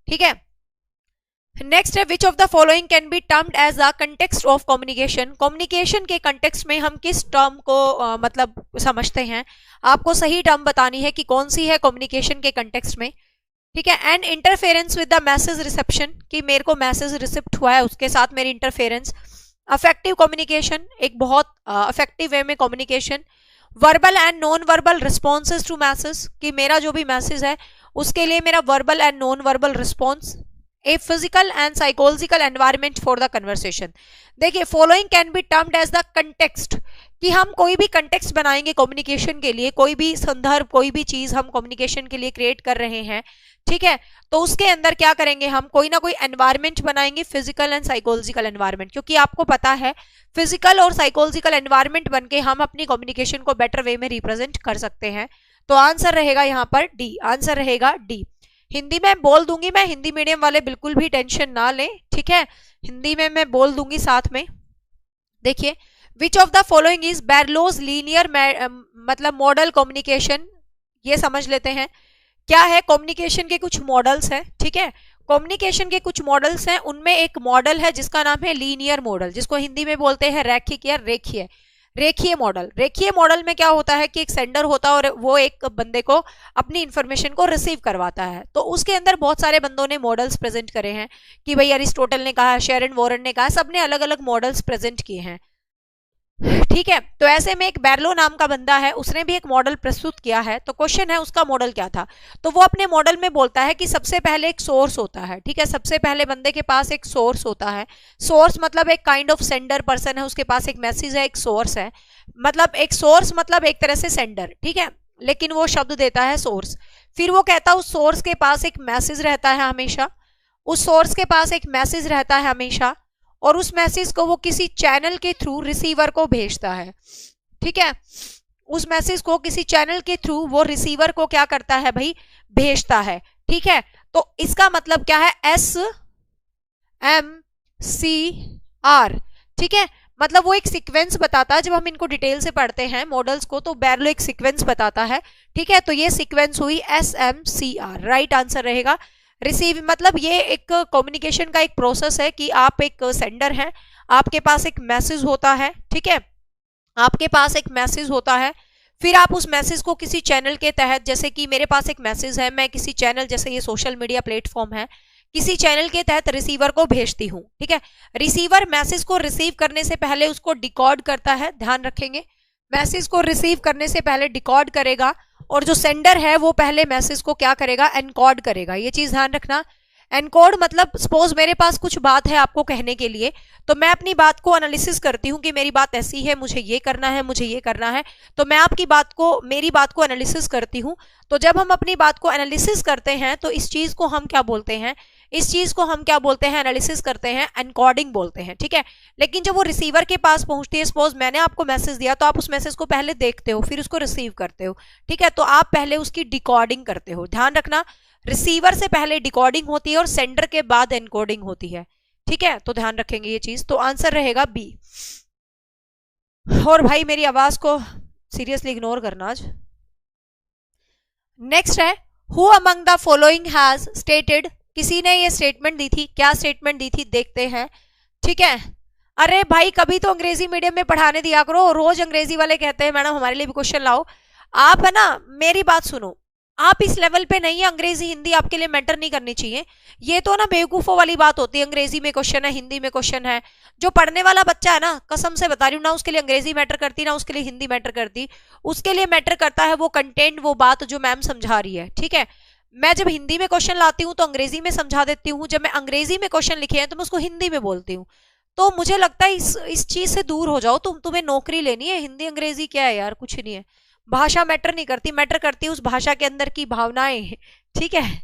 ठीक है। नेक्स्ट है which of the following can be termed as the context of communication, communication के कंटेक्स्ट में हम किस टर्म को मतलब समझते हैं, आपको सही टर्म बतानी है कि कौन सी है कम्युनिकेशन के कंटेक्स्ट में, ठीक है। And interference with the message reception, कि मेरे को मैसेज रिसिप्ट हुआ है उसके साथ मेरी इंटरफेरेंस। अफेक्टिव कम्युनिकेशन, एक बहुत अफेक्टिव वे में communication. Verbal and non verbal responses to message, कि मेरा जो भी मैसेज है उसके लिए मेरा verbal and non verbal response. A physical and psychological environment for the conversation. देखिए following can be termed as the context, कि हम कोई भी कंटेक्स्ट बनाएंगे कम्युनिकेशन के लिए, कोई भी संदर्भ, कोई भी चीज हम कम्युनिकेशन के लिए क्रिएट कर रहे हैं, ठीक है, तो उसके अंदर क्या करेंगे, हम कोई ना कोई एनवायरनमेंट बनाएंगे, फिजिकल एंड साइकोलॉजिकल एनवायरनमेंट, क्योंकि आपको पता है फिजिकल और साइकोलॉजिकल एनवायरनमेंट बनके हम अपनी कम्युनिकेशन को बेटर वे में रिप्रेजेंट कर सकते हैं। तो आंसर रहेगा यहाँ पर डी, आंसर रहेगा डी। हिंदी में बोल दूंगी मैं, हिंदी मीडियम वाले बिल्कुल भी टेंशन ना लें, ठीक है, हिंदी में मैं बोल दूंगी साथ में। देखिए which of the following is Berlo's linear मतलब मॉडल कम्युनिकेशन, ये समझ लेते हैं क्या है। कम्युनिकेशन के कुछ मॉडल्स हैं, ठीक है, कम्युनिकेशन के कुछ मॉडल्स हैं, उनमें एक मॉडल है जिसका नाम है लीनियर मॉडल, जिसको हिंदी में बोलते हैं रैखिक या रेखीय। रेखीय मॉडल, रेखीय मॉडल में क्या होता है कि एक सेंडर होता है और वो एक बंदे को अपनी इंफॉर्मेशन को रिसीव करवाता है। तो उसके अंदर बहुत सारे बंदों ने मॉडल्स प्रेजेंट करे हैं कि भाई अरिस्टोटल ने कहा, शेरन वॉरेन ने कहा, सबने अलग अलग मॉडल्स प्रेजेंट किए हैं, ठीक है। तो ऐसे में एक बैरलो नाम का बंदा है, उसने भी एक मॉडल प्रस्तुत किया है। तो क्वेश्चन है उसका मॉडल क्या था। तो वो अपने मॉडल में बोलता है कि सबसे पहले एक सोर्स होता है, ठीक है, सबसे पहले बंदे के पास एक सोर्स होता है। सोर्स मतलब एक काइंड ऑफ सेंडर पर्सन है, उसके पास एक मैसेज है, एक सोर्स है, मतलब एक सोर्स मतलब एक तरह से सेंडर, ठीक है, लेकिन वो शब्द देता है सोर्स। फिर वो कहता है उस सोर्स के पास एक मैसेज रहता है हमेशा, उस सोर्स के पास एक मैसेज रहता है हमेशा, और उस मैसेज को वो किसी चैनल के थ्रू रिसीवर को भेजता है, ठीक है। उस मैसेज को किसी चैनल के थ्रू वो रिसीवर को क्या करता है भाई, भेजता है, ठीक है। तो इसका मतलब क्या है, SMCR, ठीक है, मतलब वो एक सीक्वेंस बताता है। जब हम इनको डिटेल से पढ़ते हैं मॉडल्स को तो बैरलो एक सीक्वेंस बताता है, ठीक है। तो ये सीक्वेंस हुई SMCR, राइट आंसर रहेगा। रिसीव मतलब ये एक कम्युनिकेशन का एक प्रोसेस है कि आप एक सेंडर हैं, आपके पास एक मैसेज होता है, ठीक है, आपके पास एक मैसेज होता है, फिर आप उस मैसेज को किसी चैनल के तहत, जैसे कि मेरे पास एक मैसेज है, मैं किसी चैनल, जैसे ये सोशल मीडिया प्लेटफॉर्म है, किसी चैनल के तहत रिसीवर को भेजती हूँ, ठीक है। रिसीवर मैसेज को रिसीव करने से पहले उसको डिकोड करता है, ध्यान रखेंगे, मैसेज को रिसीव करने से पहले डिकोड करेगा, और जो सेंडर है वो पहले मैसेज को क्या करेगा, एनकोड करेगा। ये चीज ध्यान रखना। एनकोड मतलब सपोज मेरे पास कुछ बात है आपको कहने के लिए, तो मैं अपनी बात को एनालिसिस करती हूँ कि मेरी बात ऐसी है, मुझे ये करना है, मुझे ये करना है, तो मैं आपकी बात को, मेरी बात को एनालिसिस करती हूँ। तो जब हम अपनी बात को एनालिसिस करते हैं तो इस चीज को हम क्या बोलते हैं, इस चीज को हम क्या बोलते हैं, एनालिसिस करते हैं, एनकोडिंग बोलते हैं, ठीक है। लेकिन जब वो रिसीवर के पास पहुंचती है, सपोज मैंने आपको मैसेज दिया, तो आप उस मैसेज को पहले देखते हो, फिर उसको रिसीव करते हो, ठीक है, तो आप पहले उसकी डिकोडिंग करते हो। ध्यान रखना, रिसीवर से पहले डिकोडिंग होती है और सेंडर के बाद एनकोडिंग होती है, ठीक है, तो ध्यान रखेंगे ये चीज। तो आंसर रहेगा बी। और भाई मेरी आवाज को सीरियसली इग्नोर करना आज। नेक्स्ट है, who among the following has stated, किसी ने ये स्टेटमेंट दी थी, क्या स्टेटमेंट दी थी देखते हैं, ठीक है। अरे भाई कभी तो अंग्रेजी मीडियम में पढ़ाने दिया करो, रोज अंग्रेजी वाले कहते हैं मैडम हमारे लिए भी क्वेश्चन लाओ। आप है ना, मेरी बात सुनो, आप इस लेवल पे नहीं है, अंग्रेजी हिंदी आपके लिए मैटर नहीं करनी चाहिए। ये तो ना बेवकूफों वाली बात होती है, अंग्रेजी में क्वेश्चन है, हिंदी में क्वेश्चन है। जो पढ़ने वाला बच्चा है ना, कसम से बता रही हूँ ना, उसके लिए अंग्रेजी मैटर करती, ना उसके लिए हिंदी मैटर करती, उसके लिए मैटर करता है वो कंटेंट, वो बात जो मैम समझा रही है, ठीक है। मैं जब हिंदी में क्वेश्चन लाती हूँ तो अंग्रेजी में समझा देती हूँ, जब मैं अंग्रेजी में क्वेश्चन लिखे हैं तो मैं उसको हिंदी में बोलती हूँ। तो मुझे लगता है इस चीज से दूर हो जाओ, तुम्हें नौकरी लेनी है, हिंदी अंग्रेजी क्या है यार, कुछ नहीं है। भाषा मैटर नहीं करती, मैटर करती है उस भाषा के अंदर की भावनाएं, ठीक है।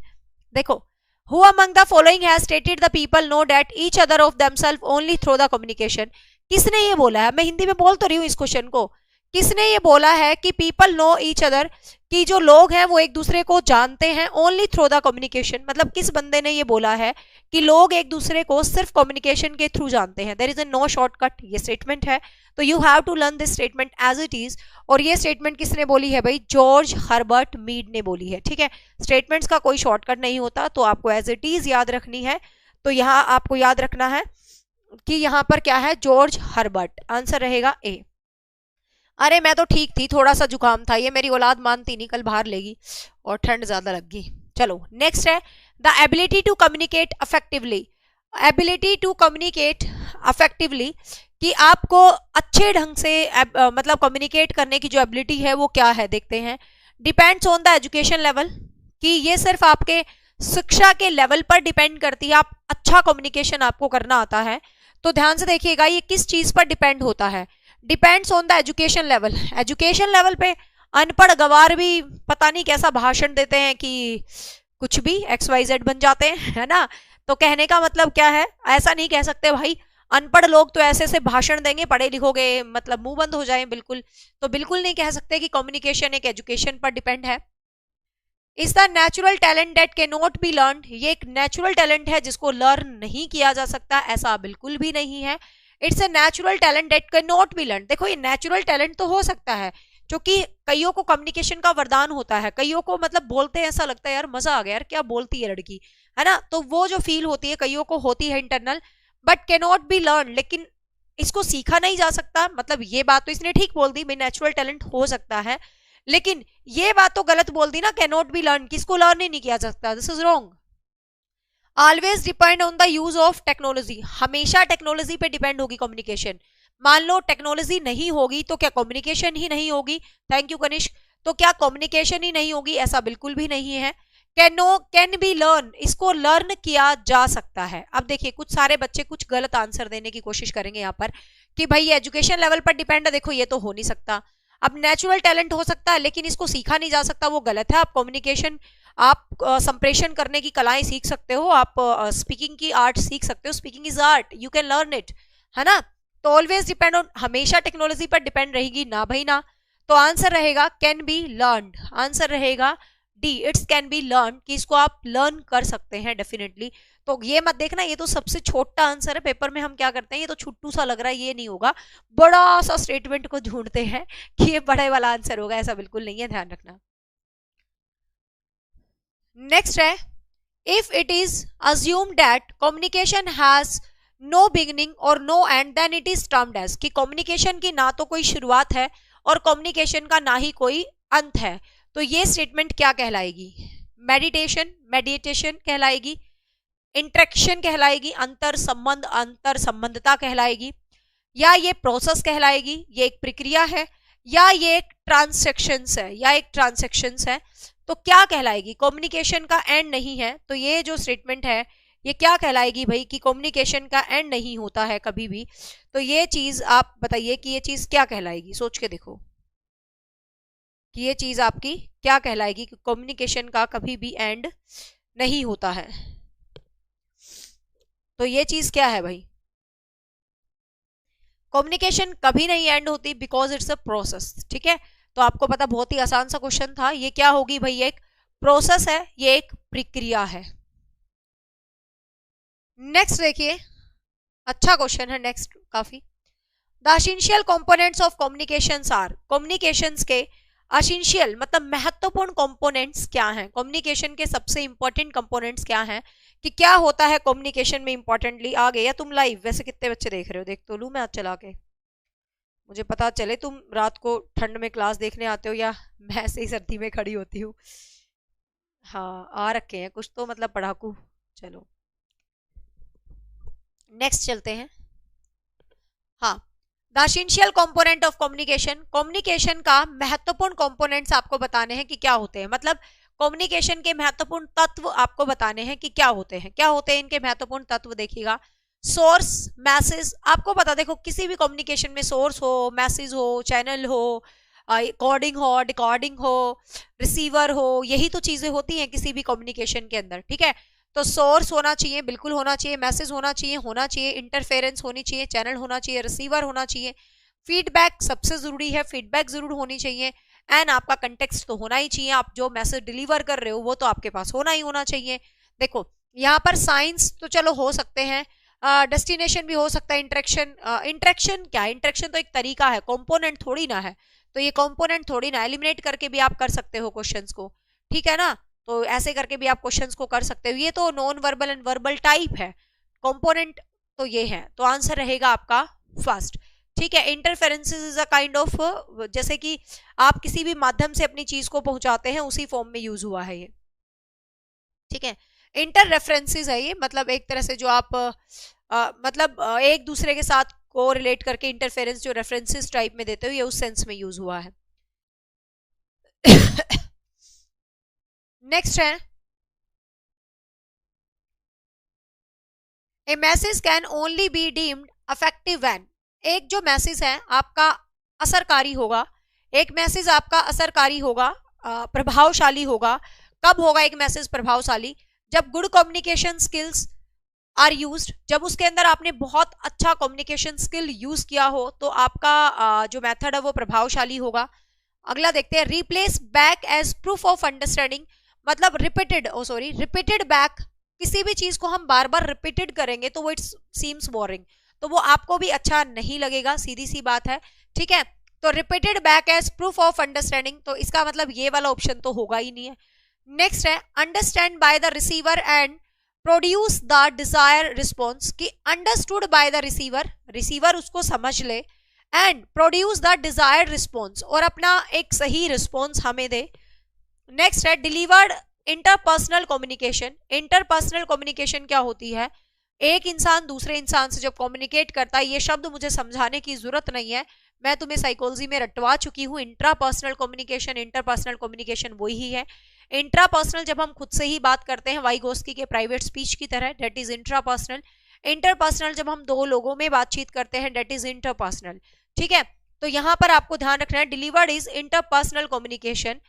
देखो, who among the following has stated the people know that each other of themselves only through the communication. किसने ये बोला है, मैं हिंदी में बोल तो रही हूँ इस क्वेश्चन को, किसने ये बोला है कि पीपल नो ईच अदर, कि जो लोग हैं वो एक दूसरे को जानते हैं ओनली थ्रू द कम्युनिकेशन, मतलब किस बंदे ने ये बोला है कि लोग एक दूसरे को सिर्फ कम्युनिकेशन के थ्रू जानते हैं। There is a no shortcut, ये स्टेटमेंट है, तो you have to learn this statement as it is. और ये स्टेटमेंट किसने बोली है भाई, जॉर्ज हर्बर्ट मीड ने बोली है, ठीक है। स्टेटमेंट्स का कोई शॉर्टकट नहीं होता, तो आपको एज इट इज याद रखनी है। तो यहाँ आपको याद रखना है कि यहाँ पर क्या है, जॉर्ज हर्बर्ट, आंसर रहेगा ए। अरे मैं तो ठीक थी, थोड़ा सा जुकाम था, ये मेरी औलाद मानती नहीं, कल बाहर लेगी और ठंड ज्यादा लग गई। चलो नेक्स्ट है, the ability to communicate effectively. Ability to communicate effectively, कि आपको अच्छे ढंग से मतलब कम्युनिकेट करने की जो एबिलिटी है वो क्या है देखते हैं। Depends on the education level, कि ये सिर्फ आपके शिक्षा के लेवल पर डिपेंड करती है, आप अच्छा कम्युनिकेशन आपको करना आता है। तो ध्यान से देखिएगा ये किस चीज पर डिपेंड होता है, depends on the education level. Education level पे अनपढ़ गवार भी पता नहीं कैसा भाषण देते हैं कि कुछ भी XYZ बन जाते हैं, है ना। तो कहने का मतलब क्या है, ऐसा नहीं कह सकते भाई अनपढ़ लोग तो ऐसे से भाषण देंगे, पढ़े लिखोगे मतलब मुंह बंद हो जाए, बिल्कुल तो बिल्कुल नहीं कह सकते कि कम्युनिकेशन एक एजुकेशन पर डिपेंड है। Is the natural talent that can not be learn, ये एक नेचुरल टैलेंट है जिसको लर्न नहीं किया जा सकता, ऐसा बिल्कुल भी नहीं है। It's a natural talent that can not be learn. देखो ये नेचुरल टैलेंट तो हो सकता है, क्योंकि कईयों को कम्युनिकेशन का वरदान होता है, कईयों को मतलब बोलते हैं ऐसा लगता है यार मजा आ गया यार क्या बोलती है लड़की, है ना। तो वो जो फील होती है कईयों को होती है internal, but can not be learn. लेकिन इसको सीखा नहीं जा सकता, मतलब ये बात तो इसने ठीक बोल दी, भाई नेचुरल टैलेंट हो सकता है, लेकिन ये बात तो गलत बोल दी ना, कैन नॉट बी लर्न, किसको लर्न ही नहीं किया जा सकता, this is wrong. Always depend on the use of technology, हमेशा टेक्नोलॉजी पे डिपेंड होगी कम्युनिकेशन। मान लो टेक्नोलॉजी नहीं होगी तो क्या कम्युनिकेशन ही नहीं होगी? Thank you Kanishk. तो क्या कम्युनिकेशन ही नहीं होगी? ऐसा बिल्कुल भी नहीं है। कैन बी लर्न, इसको लर्न किया जा सकता है। अब देखिए कुछ सारे बच्चे कुछ गलत आंसर देने की कोशिश करेंगे यहाँ पर कि भाई एजुकेशन लेवल पर डिपेंड है, देखो ये तो हो नहीं सकता। अब नेचुरल टैलेंट हो सकता है लेकिन इसको सीखा नहीं जा सकता, वो गलत है। आप कम्युनिकेशन, आप संप्रेषण करने की कलाएं सीख सकते हो, आप स्पीकिंग की आर्ट सीख सकते हो, speaking is art, you can learn it, है ना। तो ऑलवेज डिपेंड ऑन, हमेशा टेक्नोलॉजी पर डिपेंड रहेगी ना भाई ना। तो आंसर रहेगा कैन बी लर्नड, आंसर रहेगा D, it's can be learn, कि इसको आप लर्न कर सकते हैं डेफिनेटली। तो ये मत देखना ये तो सबसे छोटा आंसर है, पेपर में हम क्या करते हैं ये तो छुट्टू सा लग रहा है, ये नहीं होगा, बड़ा सा स्टेटमेंट को ढूंढते हैं कि ये बड़े वाला आंसर होगा, ऐसा बिल्कुल नहीं है, ध्यान रखना। नेक्स्ट है, if it is assume that communication has no beginning और no end then it is termed as, कि कम्युनिकेशन की ना तो कोई शुरुआत है और कम्युनिकेशन का ना ही कोई अंत है, तो ये स्टेटमेंट क्या कहलाएगी? मेडिटेशन, मेडिटेशन कहलाएगी, इंटरेक्शन कहलाएगी, अंतर संबंध, अंतर संबंधता कहलाएगी, या ये प्रोसेस कहलाएगी, ये एक प्रक्रिया है, या ये एक ट्रांसैक्शंस है, या एक ट्रांसैक्शंस है, तो क्या कहलाएगी? कम्युनिकेशन का एंड नहीं है, तो ये जो स्टेटमेंट है ये क्या कहलाएगी भाई? कि कम्युनिकेशन का एंड नहीं होता है कभी भी। तो ये चीज आप बताइए कि ये चीज क्या कहलाएगी, सोच के देखो कि ये चीज आपकी क्या कहलाएगी कि कम्युनिकेशन का कभी भी एंड नहीं होता है। तो ये चीज क्या है भाई? कम्युनिकेशन कभी नहीं एंड होती बिकॉज इट्स अ प्रोसेस, ठीक है। तो आपको पता, बहुत ही आसान सा क्वेश्चन था, ये क्या होगी भाई? एक प्रोसेस है, ये एक प्रक्रिया है। नेक्स्ट देखिए, अच्छा क्वेश्चन है नेक्स्ट काफी। The essential components of communications are, communications के एसेंशियल मतलब महत्वपूर्ण कंपोनेंट्स क्या हैं? कम्युनिकेशन के सबसे इंपॉर्टेंट कंपोनेंट्स क्या हैं? कि क्या होता है कम्युनिकेशन में इंपॉर्टेंटली? आ गए या तुम लाइव? वैसे कितने बच्चे देख रहे हो, देख तो लूं मैं आज चला के, मुझे पता चले तुम रात को ठंड में क्लास देखने आते हो या मैं ऐसे ही सर्दी में खड़ी होती हूँ। हाँ आ रखे हैं कुछ तो, मतलब पढ़ाकू। चलो नेक्स्ट चलते हैं। हाँ, the essential component of communication, communication का महत्वपूर्ण कंपोनेंट्स आपको बताने हैं कि क्या होते हैं, मतलब कम्युनिकेशन के महत्वपूर्ण तत्व आपको बताने हैं कि क्या होते हैं। क्या होते हैं इनके महत्वपूर्ण तत्व? देखिएगा, सोर्स, मैसेज, आपको पता, देखो किसी भी कम्युनिकेशन में सोर्स हो, मैसेज हो, चैनल हो, कोडिंग हो, डिकोडिंग हो, रिसीवर हो, यही तो चीजें होती हैं किसी भी कम्युनिकेशन के अंदर, ठीक है। तो सोर्स होना चाहिए, बिल्कुल होना चाहिए, मैसेज होना चाहिए, इंटरफेरेंस होनी चाहिए, चैनल होना चाहिए, रिसीवर होना चाहिए, फीडबैक सबसे जरूरी है, फीडबैक जरूर होनी चाहिए, एंड आपका कंटेक्स्ट तो होना ही चाहिए, आप जो मैसेज डिलीवर कर रहे हो वो तो आपके पास होना ही होना चाहिए। देखो यहाँ पर साइंस तो चलो हो सकते हैं, डेस्टिनेशन भी हो सकता है, इंटरेक्शन, इंटरेक्शन क्या है? इंटरेक्शन तो एक तरीका है, कंपोनेंट थोड़ी ना है, तो ये कंपोनेंट थोड़ी ना, एलिमिनेट करके भी आप कर सकते हो क्वेश्चंस को, ठीक है ना। तो ऐसे करके भी आप क्वेश्चंस को कर सकते हो, ये तो non verbal and verbal type है, कंपोनेंट तो ये है, तो आंसर रहेगा आपका फर्स्ट, ठीक है। Interferences is a kind of, जैसे कि आप किसी भी माध्यम से अपनी चीज को पहुंचाते हैं, उसी फॉर्म में यूज हुआ है ये, ठीक है। इंटर रेफरेंसेस है ये, मतलब एक तरह से जो आप मतलब एक दूसरे के साथ को रिलेट करके इंटरफेरेंस जो रेफरेंसेस टाइप में देते हो, ये उस सेंस में यूज हुआ है। नेक्स्ट है, a message can only be deemed affective when, एक जो मैसेज है आपका असरकारी होगा, एक मैसेज आपका असरकारी होगा, प्रभावशाली होगा, कब होगा एक मैसेज प्रभावशाली? जब good communication skills are used, जब उसके अंदर आपने बहुत अच्छा कम्युनिकेशन स्किल यूज किया हो तो आपका जो मेथड है वो प्रभावशाली होगा। अगला देखते हैं, replace back as proof of understanding, मतलब रिपीटेड बैक, किसी भी चीज को हम बार बार रिपीटेड करेंगे तो वो इट सीम्स बोरिंग, तो वो आपको भी अच्छा नहीं लगेगा, सीधी सी बात है, ठीक है। तो repeated back as proof of understanding, तो इसका मतलब ये वाला ऑप्शन तो होगा ही नहीं है। नेक्स्ट है, understand by the receiver and produce the desire response, कि understood by the receiver, receiver उसको समझ ले, and produce the desired response, और अपना एक सही रिस्पॉन्स हमें दे। नेक्स्ट है delivered interpersonal communication. Interpersonal communication क्या होती है? एक इंसान दूसरे इंसान से जब कम्युनिकेट करता है, ये शब्द मुझे समझाने की जरूरत नहीं है, मैं तुम्हें साइकोलॉजी में रटवा चुकी हूँ। इंट्रापर्सनल कम्युनिकेशन, इंटरपर्सनल कम्युनिकेशन वही है। इंट्रापर्सनल जब हम खुद से ही बात करते हैं वाइगोस्की के प्राइवेट स्पीच की तरह, दैट इज इंट्रापर्सनल। इंटरपर्सनल जब हम दो लोगों में बातचीत करते हैं, दैट इज इंटरपर्सनल। ठीक है, तो यहां पर आपको ध्यान रखना है डिलीवर्ड इज इंटरपर्सनल कम्युनिकेशन।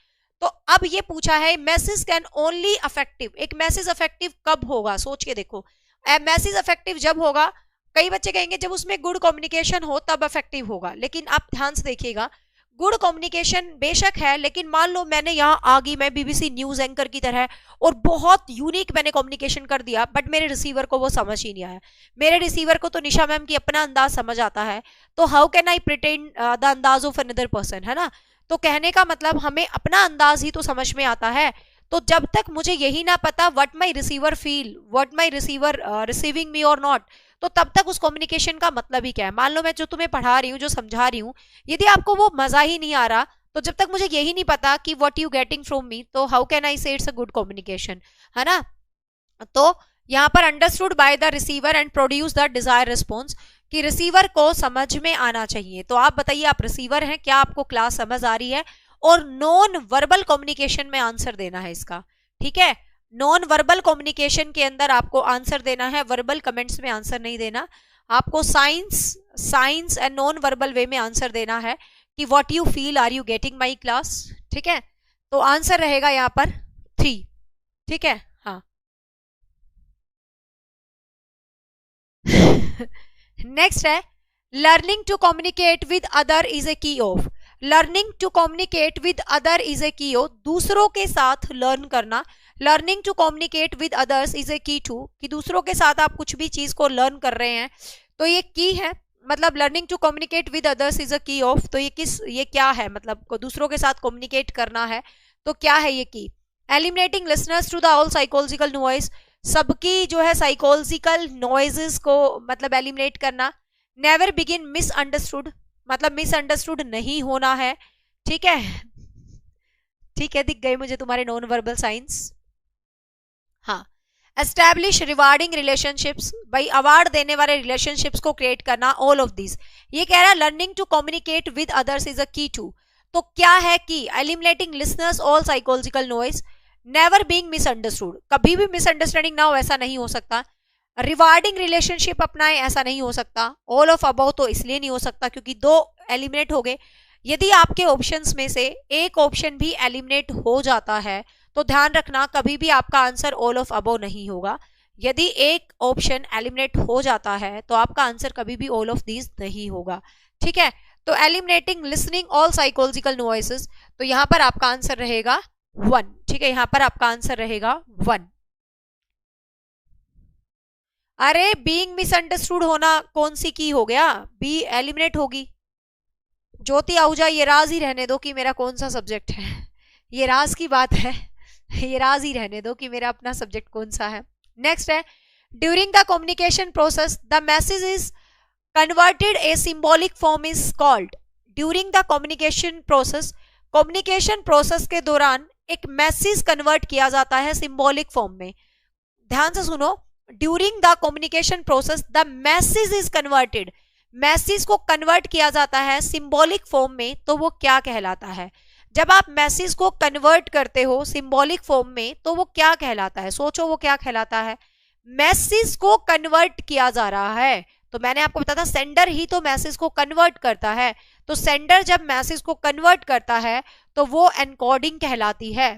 तो अब ये पूछा है मैसेज कैन ओनली अफेक्टिव, एक मैसेज अफेक्टिव कब होगा? सोच के देखो, मैसेज अफेक्टिव जब होगा, कई बच्चे कहेंगे जब उसमें गुड कम्युनिकेशन हो तब इफेक्टिव होगा, लेकिन आप ध्यान से देखिएगा, गुड कम्युनिकेशन बेशक है, लेकिन मान लो मैंने यहाँ आ गई, मैं बीबीसी न्यूज एंकर की तरह और बहुत यूनिक मैंने कम्युनिकेशन कर दिया, बट मेरे रिसीवर को वो समझ ही नहीं आया। मेरे रिसीवर को तो निशा मैम की अपना अंदाज समझ आता है, तो how can I pretend the अंदाज ऑफ अनदर पर्सन, है ना? तो कहने का मतलब हमें अपना अंदाज ही तो समझ में आता है। तो जब तक मुझे यही ना पता what my receiver feel, what my receiver receiving me और नॉट, तो तब तक उस कम्युनिकेशन का मतलब ही क्या है? मान लो मैं जो तुम्हें पढ़ा रही हूँ, जो समझा रही हूँ, यदि आपको वो मजा ही नहीं आ रहा, तो जब तक मुझे यही नहीं पता कि what you getting from me, तो हाउ कैन आई से इट्स अ गुड कम्युनिकेशन, है ना? तो यहाँ पर understood by the receiver and produce the desire response, कि रिसीवर को समझ में आना चाहिए। तो आप बताइए, आप रिसीवर हैं, क्या आपको क्लास समझ आ रही है? और नॉन वर्बल कम्युनिकेशन में आंसर देना है इसका, ठीक है? नॉन वर्बल कम्युनिकेशन के अंदर आपको आंसर देना है, वर्बल कमेंट्स में आंसर नहीं देना आपको। Signs and non verbal way में आंसर देना है कि what you feel, are you getting my class, ठीक है? तो आंसर रहेगा यहाँ पर 3, ठीक है? हाँ नेक्स्ट है learning to communicate with other is a key of. Learning to communicate with other is a key of, दूसरों के साथ लर्न करना। Learning to communicate with others is a key to, कि दूसरों के साथ आप कुछ भी चीज को लर्न कर रहे हैं, तो ये की है। मतलब learning to communicate with others is a key of, तो ये क्या है? मतलब को दूसरों के साथ कम्युनिकेट करना है, तो क्या है ये key? Eliminating listeners to the all psychological noise, सबकी जो है साइकोलॉजिकल नॉइजेस को मतलब एलिमिनेट करना। नेवर बिगिन मिसअंडरस्टूड, मतलब मिसअंडरस्टूड नहीं होना है, ठीक है? ठीक है, दिख गए मुझे तुम्हारे नॉन वर्बल साइंस। हाँ, एस्टैब्लिश रिवार्डिंग रिलेशनशिप्स, भाई अवार्ड देने वाले रिलेशनशिप्स को क्रिएट करना। ऑल ऑफ दिस ये कह रहा है learning to communicate with others is a key to, तो क्या है कि eliminating listeners all psychological noise, never being misunderstood, कभी भी मिसअंडरस्टैंडिंग ना हो, ऐसा नहीं हो सकता। रिवार्डिंग रिलेशनशिप अपनाएं, ऐसा नहीं हो सकता। ऑल ऑफ अबव तो इसलिए नहीं हो सकता क्योंकि 2 एलिमिनेट हो गए। यदि आपके ऑप्शंस में से एक ऑप्शन भी एलिमिनेट हो जाता है, तो ध्यान रखना कभी भी आपका आंसर ऑल ऑफ अबव नहीं होगा। यदि एक ऑप्शन एलिमिनेट हो जाता है तो आपका आंसर कभी भी ऑल ऑफ दीज नहीं होगा, ठीक है? तो eliminating listening all psychological noises, तो यहां पर आपका आंसर रहेगा 1, ठीक है? यहां पर आपका आंसर रहेगा 1। अरे बीइंग मिसअंडरस्टूड होना कौन सी की हो गया? बी एलिमिनेट होगी। ज्योति आहूजा, ये राज ही रहने दो कि मेरा कौन सा सब्जेक्ट है, ये राज की बात है, ये राज ही रहने दो कि मेरा अपना सब्जेक्ट कौन सा है। नेक्स्ट है during the communication process the message is converted a symbolic form is called. During the communication process के दौरान एक मैसेज कन्वर्ट किया जाता है सिंबॉलिक फॉर्म में। ध्यान से सुनो, during the communication process the message is converted, message को कन्वर्ट किया जाता है सिंबॉलिक फॉर्म में, तो वो क्या कहलाता है? जब आप मैसेज को कन्वर्ट करते हो सिंबॉलिक फॉर्म में, तो वो क्या कहलाता है? सोचो वो क्या कहलाता है? मैसेज को कन्वर्ट किया जा रहा है, तो मैंने आपको बताया था सेंडर ही तो मैसेज को कन्वर्ट करता है। तो सेंडर जब मैसेज को कन्वर्ट करता है तो वो एनकोडिंग कहलाती है।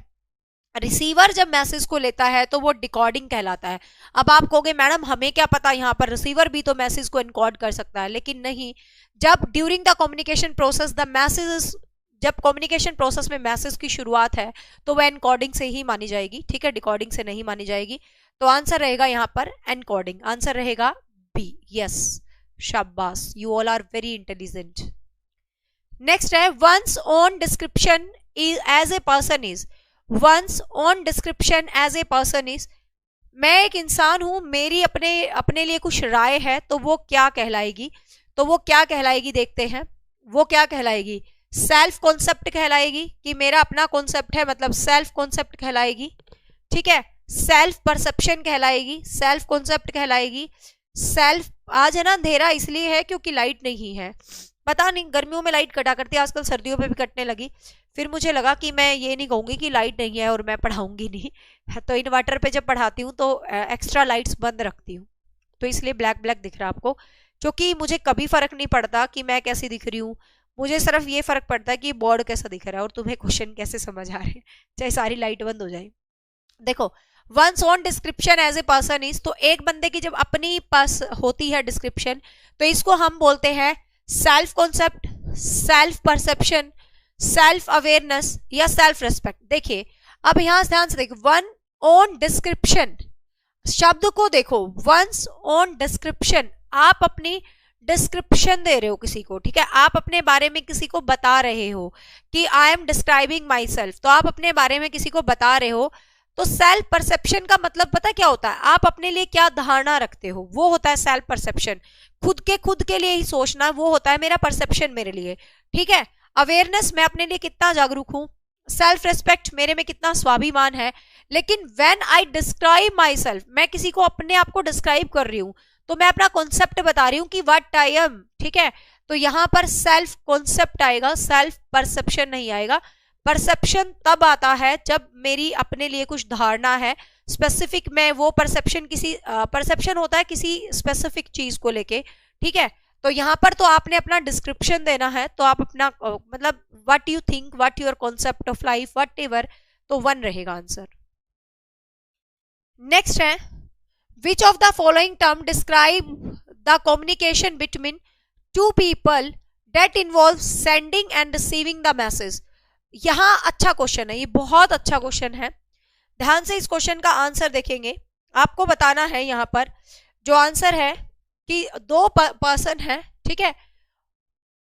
रिसीवर जब मैसेज को लेता है तो वो डिकोडिंग कहलाता है। अब आप कहोगे मैडम हमें क्या पता, यहाँ पर रिसीवर भी तो मैसेज को एनकोड कर सकता है, लेकिन नहीं। जब during the communication process the message, जब कम्युनिकेशन प्रोसेस में मैसेज की शुरुआत है तो वह एनकोडिंग से ही मानी जाएगी, ठीक है? डिकोडिंग से नहीं मानी जाएगी। तो आंसर रहेगा यहाँ पर एनकोडिंग, आंसर रहेगा बी। यस, शाबाश, you all are very intelligent. Next है one's own description as a person is, one's own description as a person is, मैं एक इंसान हूं, मेरी अपने अपने लिए कुछ राय है, तो वो क्या कहलाएगी? तो वो क्या कहलाएगी देखते हैं। वो क्या कहलाएगी? सेल्फ कॉन्सेप्ट कहलाएगी, कि मेरा अपना कॉन्सेप्ट है, मतलब सेल्फ कॉन्सेप्ट कहलाएगी। ठीक है, सेल्फ परसेप्शन कहलाएगी, सेल्फ कॉन्सेप्ट कहलाएगी। सेल्फ, आज है ना अंधेरा इसलिए है क्योंकि लाइट नहीं है, पता नहीं गर्मियों में लाइट कटा करती है, आजकल सर्दियों में भी कटने लगी। फिर मुझे लगा कि मैं ये नहीं कहूंगी कि लाइट नहीं है और मैं पढ़ाऊंगी नहीं तो इन्वर्टर पे जब पढ़ाती हूँ तो एक्स्ट्रा लाइट्स बंद रखती हूँ, तो इसलिए ब्लैक ब्लैक दिख रहा है आपको, क्योंकि मुझे कभी फर्क नहीं पड़ता कि मैं कैसी दिख रही हूँ, मुझे सिर्फ ये फर्क पड़ता है कि बोर्ड कैसा दिख रहा है और तुम्हें क्वेश्चन कैसे समझ आ रहे हैं, चाहे सारी लाइट बंद हो जाए। देखो, once own description as a person is, तो एक बंदे की जब अपनी पास होती है डिस्क्रिप्शन, तो इसको हम बोलते हैं self concept, self perception, self awareness या सेल्फ रेस्पेक्ट। देखिए अब यहां ध्यान से देखो, वन ओन डिस्क्रिप्शन शब्द को देखो, वंस ओन डिस्क्रिप्शन, आप अपनी डिस्क्रिप्शन दे रहे हो किसी को, ठीक है, आप अपने बारे में किसी को बता रहे हो कि I am describing my self, तो आप अपने बारे में किसी को बता रहे हो। तो सेल्फ परसेप्शन का मतलब पता क्या होता है? आप अपने लिए क्या धारणा रखते हो, वो होता है सेल्फ परसेप्शन। खुद के लिए ही सोचना, वो होता है मेरा परसेप्शन मेरे लिए। ठीक है, अवेयरनेस, मैं अपने लिए कितना जागरूक हूं। सेल्फ रेस्पेक्ट, मेरे में कितना स्वाभिमान है। लेकिन when I describe my self, मैं किसी को अपने आप को डिस्क्राइब कर रही हूं, तो मैं अपना कॉन्सेप्ट बता रही हूँ कि व्हाट आई एम। ठीक है, तो यहां पर सेल्फ कॉन्सेप्ट आएगा, सेल्फ परसेप्शन नहीं आएगा। परसेप्शन तब आता है जब मेरी अपने लिए कुछ धारणा है स्पेसिफिक, मैं वो परसेप्शन किसी परसेप्शन होता है किसी स्पेसिफिक चीज को लेके। ठीक है, तो यहां पर तो आपने अपना डिस्क्रिप्शन देना है, तो आप अपना मतलब what you think, what your concept of life, whatever, तो वन रहेगा आंसर। नेक्स्ट है, which of the following term describe the communication between two people that involve sending and receiving the message. यहां अच्छा question है, ये बहुत अच्छा question है, ध्यान से इस क्वेश्चन का आंसर देखेंगे। आपको बताना है यहां पर जो आंसर है कि दो पर्सन है, ठीक है,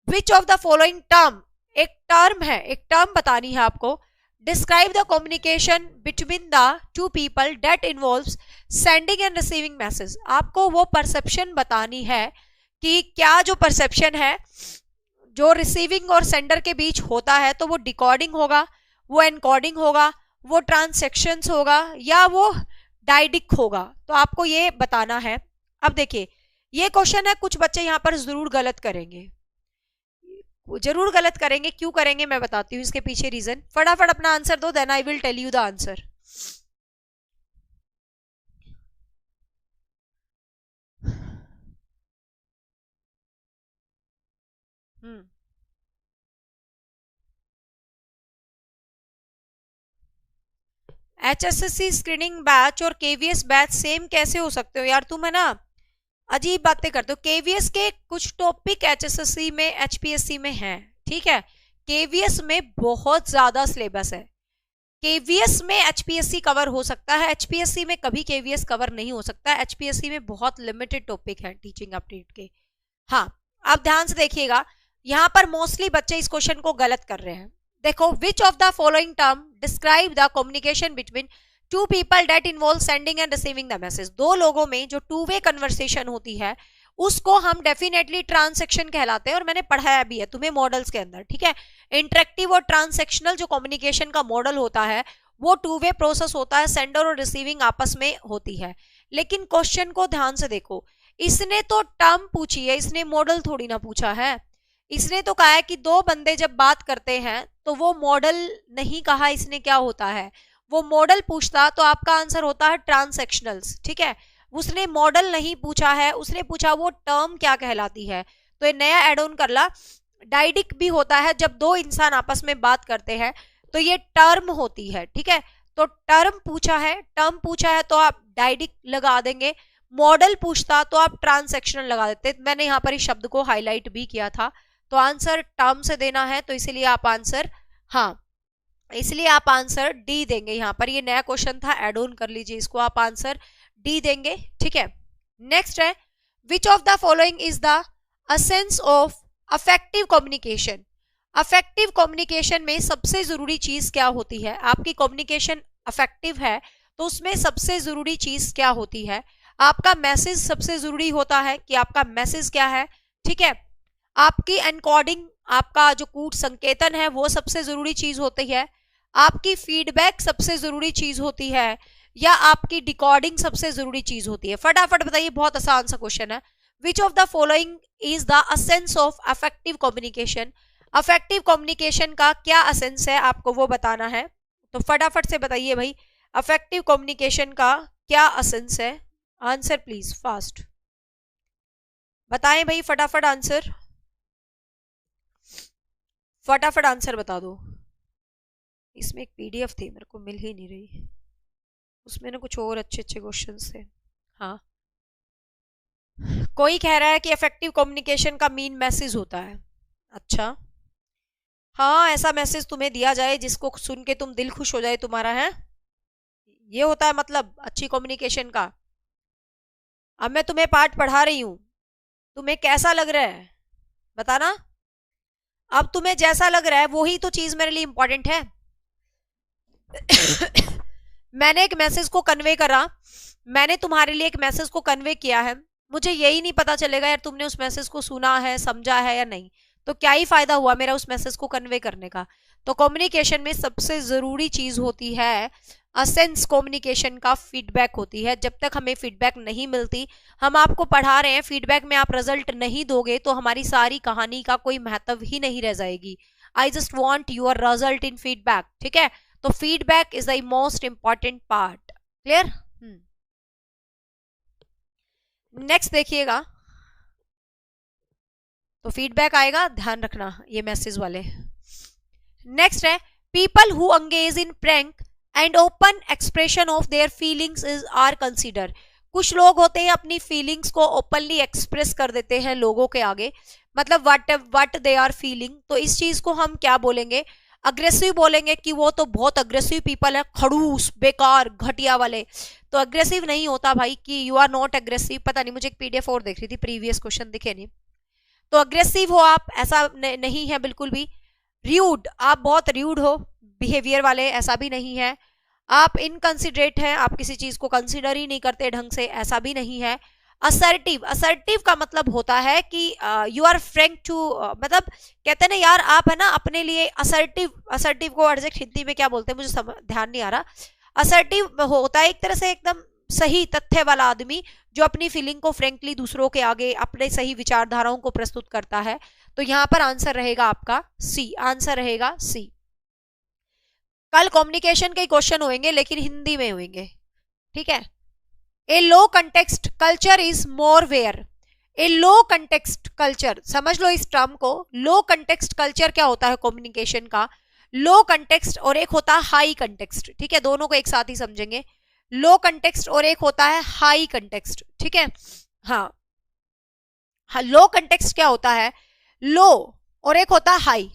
which of the following term, एक टर्म है, एक टर्म बतानी है आपको, describe the communication between the two people that involves sending and receiving message. आपको वो परसेप्शन बतानी है कि क्या जो परसेप्शन है जो रिसीविंग और सेंडर के बीच होता है, तो वो डिकोडिंग होगा, वो एनकोडिंग होगा, वो ट्रांसैक्शंस होगा, या वो डाइडिक होगा, तो आपको ये बताना है। अब देखिए ये क्वेश्चन है, कुछ बच्चे यहाँ पर जरूर गलत करेंगे, जरूर गलत करेंगे, क्यों करेंगे मैं बताती हूँ इसके पीछे रीजन। फटाफट अपना आंसर दो, then I will tell you the answer. HSSC screening batch और KVS बैच सेम कैसे हो सकते हो यार, तुम है ना अजीब बातें करते हो। KVS के कुछ टॉपिक HSSC में HPSC में हैं, ठीक है, KVS में बहुत ज्यादा सिलेबस है, KVS में HPSC कवर हो सकता है, HPSC में कभी KVS कवर नहीं हो सकता। HPSC में बहुत लिमिटेड टॉपिक है टीचिंग अपडेट के। हाँ, आप ध्यान से देखिएगा, यहाँ पर मोस्टली बच्चे इस क्वेश्चन को गलत कर रहे हैं। देखो, which of the following term describe the communication between two people that involve sending and receiving the message. दो लोगों में जो टू वे कन्वर्सेशन होती है उसको हम डेफिनेटली ट्रांसैक्शन कहलाते हैं, और मैंने पढ़ाया भी है तुम्हें मॉडल्स के अंदर। ठीक है, इंटरेक्टिव और ट्रांसैक्शनल जो कम्युनिकेशन का मॉडल होता है वो टू वे प्रोसेस होता है, सेंडर और रिसीविंग आपस में होती है। लेकिन क्वेश्चन को ध्यान से देखो, इसने तो टर्म पूछी है, इसने मॉडल थोड़ी ना पूछा है। इसने तो कहा है कि दो बंदे जब बात करते हैं, तो वो मॉडल नहीं कहा इसने, क्या होता है, वो मॉडल पूछता तो आपका आंसर होता है ट्रांसैक्शनल्स। ठीक है, उसने मॉडल नहीं पूछा है, उसने पूछा वो टर्म क्या कहलाती है, तो ये नया एड ऑन कर ला। डाइडिक भी होता है, जब दो इंसान आपस में बात करते हैं तो ये टर्म होती है। ठीक है, तो टर्म पूछा है, टर्म पूछा है तो आप डाइडिक लगा देंगे, मॉडल पूछता तो आप ट्रांसैक्शनल लगा देते। मैंने यहाँ पर इस शब्द को हाईलाइट भी किया था, तो आंसर टर्म से देना है, तो इसीलिए आप आंसर, हाँ इसलिए आप आंसर डी देंगे। यहाँ पर ये नया क्वेश्चन था, एड ऑन कर लीजिए इसको, आप आंसर डी देंगे। ठीक है, नेक्स्ट है, which of the following is the essence of affective communication. Affective communication में सबसे जरूरी चीज क्या होती है, आपकी कम्युनिकेशन अफेक्टिव है तो उसमें सबसे जरूरी चीज क्या होती है? आपका मैसेज सबसे जरूरी होता है कि आपका मैसेज क्या है, ठीक है। आपकी एनकोडिंग, आपका जो कूट संकेतन है वो सबसे जरूरी चीज होती है। आपकी फीडबैक सबसे जरूरी चीज होती है, या आपकी डिकोडिंग सबसे जरूरी चीज होती है? फटाफट बताइए, बहुत आसान सा क्वेश्चन है। Which of the following is the असेंस of affective communication? Affective communication का क्या असेंस है, आपको वो बताना है। तो फटाफट से बताइए भाई, अफेक्टिव कम्युनिकेशन का क्या असेंस है? आंसर प्लीज फास्ट बताएं भाई, फटाफट आंसर, फटाफट आंसर बता दो। इसमें एक पीडीएफ थी, मेरे को मिल ही नहीं रही, उसमें ना कुछ और अच्छे अच्छे क्वेश्चंस थे। हाँ, कोई कह रहा है कि इफेक्टिव कम्युनिकेशन का मीन मैसेज होता है। अच्छा, हाँ, ऐसा मैसेज तुम्हें दिया जाए जिसको सुन के तुम दिल खुश हो जाए तुम्हारा, है ये होता है मतलब अच्छी कम्युनिकेशन का। अब मैं तुम्हें पाठ पढ़ा रही हूं, तुम्हें कैसा लग रहा है बताना। अब तुम्हें जैसा लग रहा है वही तो चीज मेरे लिए इंपॉर्टेंट है। मैंने एक मैसेज को कन्वे करा, मैंने तुम्हारे लिए एक मैसेज को कन्वे किया है, मुझे यही नहीं पता चलेगा यार तुमने उस मैसेज को सुना है, समझा है या नहीं, तो क्या ही फायदा हुआ मेरा उस मैसेज को कन्वे करने का। तो कम्युनिकेशन में सबसे जरूरी चीज होती है असेंस कम्युनिकेशन का फीडबैक होती है। जब तक हमें फीडबैक नहीं मिलती, हम आपको पढ़ा रहे हैं, फीडबैक में आप रिजल्ट नहीं दोगे तो हमारी सारी कहानी का कोई महत्व ही नहीं रह जाएगी। I just want your result in feedback, ठीक है। तो feedback is the most important part. Clear? Next देखिएगा, तो फीडबैक आएगा, ध्यान रखना ये मैसेज वाले। नेक्स्ट है people who engage in frank and open expression of their feelings is are consider. कुछ लोग होते हैं अपनी फीलिंग्स को ओपनली एक्सप्रेस कर देते हैं लोगों के आगे, मतलब व्हाट दे आर फीलिंग। तो इस चीज को हम क्या बोलेंगे? अग्रेसिव बोलेंगे कि वो तो बहुत अग्रेसिव पीपल है, खड़ूस, बेकार, घटिया वाले। तो अग्रेसिव नहीं होता भाई कि यू आर नॉट अग्रेसिव। पता नहीं, मुझे एक पीडीएफ और देख रही थी, प्रीवियस क्वेश्चन दिखे नहीं। तो अग्रेसिव हो आप ऐसा नहीं है बिल्कुल भी। र्यूड, आप बहुत र्यूड हो बिहेवियर वाले, ऐसा भी नहीं है। आप इनकंसिडरेट हैं, आप किसी चीज को कंसिडर ही नहीं करते ढंग से, ऐसा भी नहीं है। असर्टिव, असर्टिव का मतलब होता है कि यू आर फ्रैंक टू, मतलब कहते हैं ना यार आप है ना अपने लिए असर्टिव। असर्टिव को एग्जैक्ट हिंदी में क्या बोलते हैं मुझे ध्यान नहीं आ रहा। असर्टिव होता है एक तरह से एकदम सही तथ्य वाला आदमी, जो अपनी फीलिंग को फ्रेंकली दूसरों के आगे अपने सही विचारधाराओं को प्रस्तुत करता है। तो यहां पर आंसर रहेगा आपका सी, आंसर रहेगा सी। कल कम्युनिकेशन के क्वेश्चन होंगे लेकिन हिंदी में होंगे, ठीक है। A low context culture is more where. A low context culture, समझ लो इस टर्म को। लो कंटेक्स्ट कल्चर क्या होता है कम्युनिकेशन का? लो कंटेक्स्ट और एक होता है हाई कंटेक्स्ट, ठीक है, दोनों को एक साथ ही समझेंगे। लो कंटेक्स्ट और एक होता है हाई कंटेक्स्ट, ठीक है। हाँ, लो कंटेक्स्ट क्या होता है? लो और एक होता है high.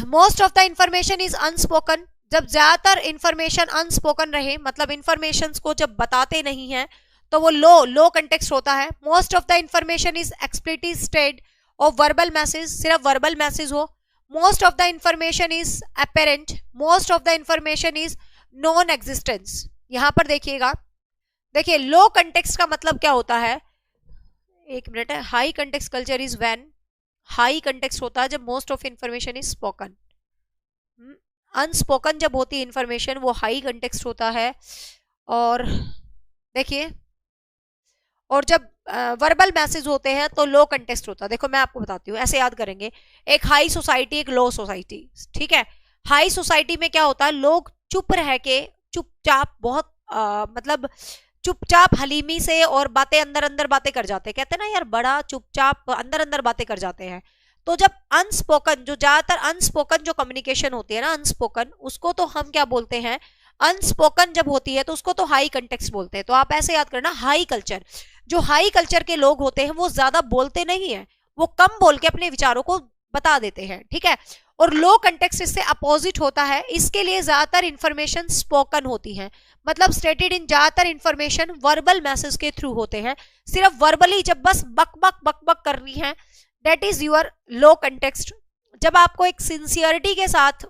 Most of the information is unspoken. जब ज्यादातर इंफॉर्मेशन अनस्पोकन रहे, मतलब इंफॉर्मेशन को जब बताते नहीं है, तो वो लो कंटेक्स्ट होता है। Most of the information is explicit state of verbal message, सिर्फ वर्बल मैसेज हो। Most of the information is apparent, most of the information is non existence. यहां पर देखिएगा, देखिए लो कंटेक्स्ट का मतलब क्या होता है, एक मिनट है। High context culture is when, high context होता है जब most of information is spoken. Unspoken जब होती है इंफॉर्मेशन वो हाई कंटेक्स्ट होता है। और देखिए, और जब वर्बल मैसेज होते हैं तो लो कंटेक्स्ट होता है। देखो मैं आपको बताती हूँ, ऐसे याद करेंगे, एक हाई सोसाइटी, एक लो सोसाइटी, ठीक है। हाई सोसाइटी में क्या होता है, लोग चुप रह के, चुपचाप, बहुत मतलब चुपचाप हलीमी से और बातें अंदर अंदर बातें कर जाते हैं, कहते हैं ना यार बड़ा चुपचाप अंदर अंदर बातें कर जाते हैं। तो जब अनस्पोकन, जो ज्यादातर अनस्पोकन जो कम्युनिकेशन होती है ना, अनस्पोकन, उसको तो हम क्या बोलते हैं, अनस्पोकन जब होती है तो उसको तो हाई कंटेक्स्ट बोलते हैं। तो आप ऐसे याद करना, हाई कल्चर, जो हाई कल्चर के लोग होते हैं वो ज्यादा बोलते नहीं है, वो कम बोल के अपने विचारों को बता देते हैं, ठीक है। और लो कंटेक्स्ट इससे अपोजिट होता है, इसके लिए ज्यादातर इंफॉर्मेशन स्पोकन होती है, मतलब स्टेटेड इन, ज्यादातर इंफॉर्मेशन वर्बल मैसेज के थ्रू होते हैं। सिर्फ वर्बली जब बस बक बक बक बक करनी है, that is your low context. जब आपको एक सिंसियरिटी के साथ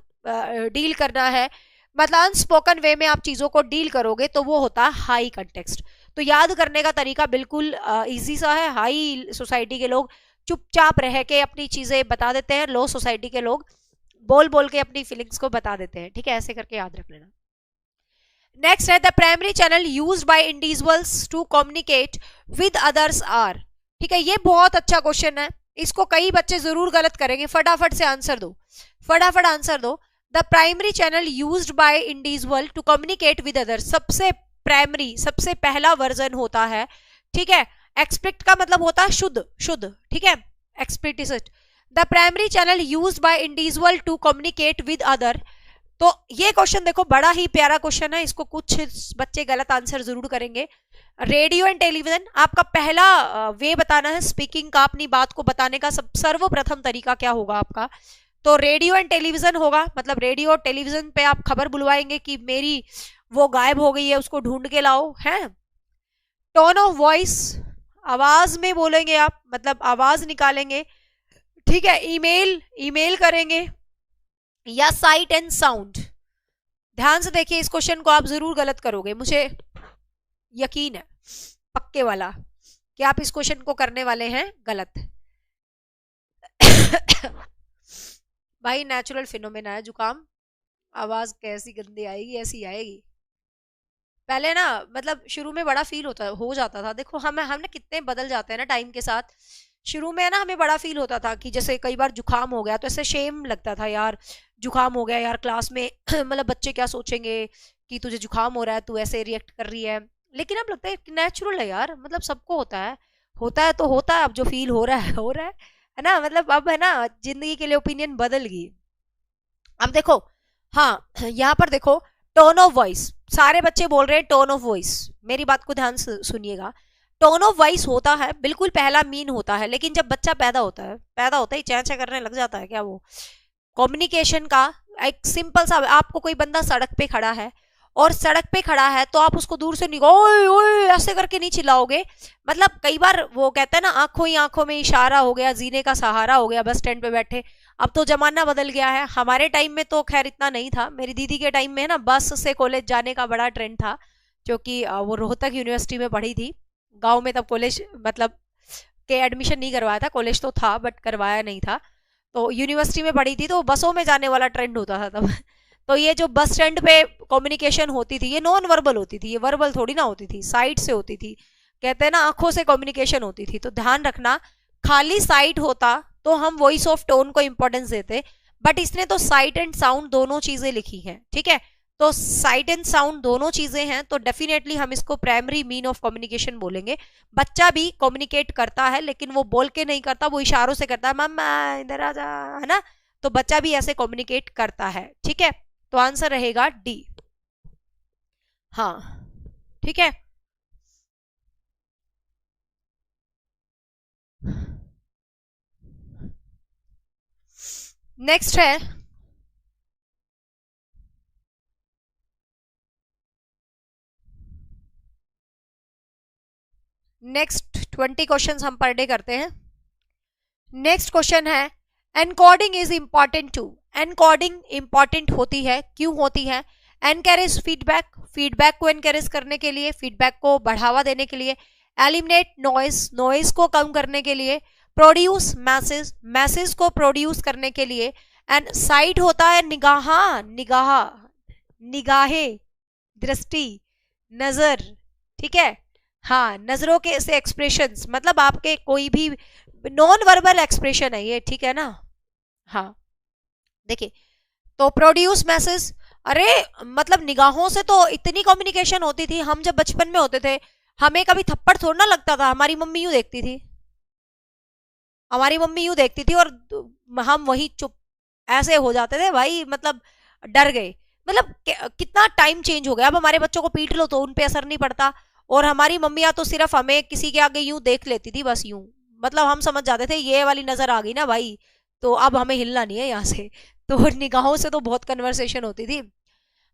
डील करना है, मतलब अनस्पोकन वे में आप चीजों को डील करोगे तो वो होता है हाई कंटेक्स्ट। तो याद करने का तरीका बिल्कुल इजी सा है। हाई सोसाइटी के लोग चुपचाप रह के अपनी चीजें बता देते हैं, लो सोसाइटी के लोग बोल बोल के अपनी फीलिंग्स को बता देते हैं। ठीक है, ऐसे करके याद रख लेना। नेक्स्ट है the primary channel used by individuals to communicate with others are. ठीक है, ये बहुत अच्छा क्वेश्चन है, इसको कई बच्चे जरूर गलत करेंगे, फटाफट से आंसर दो, फटाफट आंसर दो। The primary channel used by individual to communicate with others, सबसे प्राइमरी, सबसे पहला वर्जन होता है। ठीक है, एक्सप्लिसिट का मतलब होता है शुद्ध, शुद्ध। ठीक है, explicit. The primary channel used by individual to communicate with other. तो ये क्वेश्चन देखो बड़ा ही प्यारा क्वेश्चन है, इसको कुछ बच्चे गलत आंसर जरूर करेंगे। रेडियो एंड टेलीविजन, आपका पहला वे बताना है स्पीकिंग का, अपनी बात को बताने का सर्वप्रथम तरीका क्या होगा आपका, तो रेडियो एंड टेलीविजन होगा। मतलब रेडियो और टेलीविजन पे आप खबर बुलवाएंगे कि मेरी वो गायब हो गई है, उसको ढूंढ के लाओ, है। टोन ऑफ वॉइस, आवाज में बोलेंगे आप, मतलब आवाज निकालेंगे। ठीक है, ईमेल, ईमेल करेंगे, या साइट एंड साउंड। ध्यान से देखिए, इस क्वेश्चन को आप जरूर गलत करोगे, मुझे यकीन है पक्के वाला कि आप इस क्वेश्चन को करने वाले हैं गलत। भाई नेचुरल फिनोमेना है जुकाम, आवाज कैसी गंदी आएगी, ऐसी आएगी। पहले ना मतलब शुरू में बड़ा फील होता हो जाता था, देखो हमने कितने बदल जाते हैं ना टाइम के साथ। शुरू में ना हमें बड़ा फील होता था कि जैसे कई बार जुकाम हो गया तो ऐसे शेम लगता था, यार जुकाम हो गया यार क्लास में मतलब बच्चे क्या सोचेंगे कि तुझे जुकाम हो रहा है, तू ऐसे रिएक्ट कर रही है। लेकिन अब लगता है नेचुरल है यार, मतलब सबको होता है, होता है तो होता है, अब जो फील हो रहा है हो रहा है ना। मतलब अब है ना, जिंदगी के लिए ओपिनियन बदल गई। अब देखो, हाँ यहाँ पर देखो टोन ऑफ वॉइस, सारे बच्चे बोल रहे हैं टोन ऑफ वॉइस, मेरी बात को ध्यान से सुनिएगा। टोन ऑफ वॉइस होता है बिल्कुल पहला मीन होता है, लेकिन जब बच्चा पैदा होता है ही चैं चैं करने लग जाता है क्या, वो कम्युनिकेशन का एक सिंपल सा, आपको कोई बंदा सड़क पे खड़ा है और सड़क पे खड़ा है तो आप उसको दूर से ओए ओए ऐसे करके नहीं चिल्लाओगे। मतलब कई बार वो कहते हैं ना, आंखों ही आंखों में इशारा हो गया, जीने का सहारा हो गया, बस स्टैंड पे बैठे। अब तो जमाना बदल गया है, हमारे टाइम में तो खैर इतना नहीं था, मेरी दीदी के टाइम में ना बस से कॉलेज जाने का बड़ा ट्रेंड था, क्योंकि वो रोहतक यूनिवर्सिटी में पढ़ी थी। गांव में तब कॉलेज मतलब के एडमिशन नहीं करवाया था, कॉलेज तो था बट करवाया नहीं था, तो यूनिवर्सिटी में पढ़ी थी, तो बसों में जाने वाला ट्रेंड होता था तब। तो ये जो बस स्टैंड पे कम्युनिकेशन होती थी ये नॉन वर्बल होती थी, ये वर्बल थोड़ी ना होती थी, साइट से होती थी, कहते हैं ना आंखों से कम्युनिकेशन होती थी। तो ध्यान रखना, खाली साइट होता तो हम वॉइस ऑफ टोन को इंपॉर्टेंस देते, बट इसने तो साइट एंड साउंड दोनों चीजें लिखी हैं। ठीक है, तो साइट एंड साउंड दोनों चीजें हैं, तो डेफिनेटली हम इसको प्राइमरी मीन ऑफ कम्युनिकेशन बोलेंगे। बच्चा भी कम्युनिकेट करता है, लेकिन वो बोल के नहीं करता, वो इशारों से करता है, मम्मा इधर आ जा, है ना। तो बच्चा भी ऐसे कम्युनिकेट करता है। ठीक है, तो आंसर रहेगा डी। हाँ ठीक है, नेक्स्ट है नेक्स्ट 20 क्वेश्चंस हम पर डे करते हैं। नेक्स्ट क्वेश्चन है encoding is important to. Encoding important होती है, क्यों होती है? एनकरेज फीडबैक, फीडबैक को एनकरेज करने के लिए, फीडबैक को बढ़ावा देने के लिए। एलिमिनेट नॉइज, नॉइज को कम करने के लिए। प्रोड्यूस मैसेज, मैसेज को प्रोड्यूस करने के लिए। एंड साइट होता है निगाह, निगाह, निगाहे, दृष्टि, नजर। ठीक है, हाँ नजरों के ऐसे एक्सप्रेशंस, मतलब आपके कोई भी नॉन वर्बल एक्सप्रेशन है ये। ठीक है ना, हाँ देखिए, तो प्रोड्यूस मैसेज, अरे मतलब निगाहों से तो इतनी कम्युनिकेशन होती थी, हम जब बचपन में होते थे हमें कभी थप्पड़ थोड़ा ना लगता था, हमारी मम्मी यूं देखती थी, हमारी मम्मी यूं देखती थी और हम वही चुप ऐसे हो जाते थे भाई, मतलब डर गए। मतलब कितना टाइम चेंज हो गया, अब हमारे बच्चों को पीट लो तो उन पे असर नहीं पड़ता, और हमारी मम्मियां तो सिर्फ हमें किसी के आगे यूं देख लेती थी, बस यूं, मतलब हम समझ जाते थे ये वाली नजर आ गई ना भाई, तो अब हमें हिलना नहीं है यहाँ से। तो निगाहों से तो बहुत कन्वर्सेशन होती थी।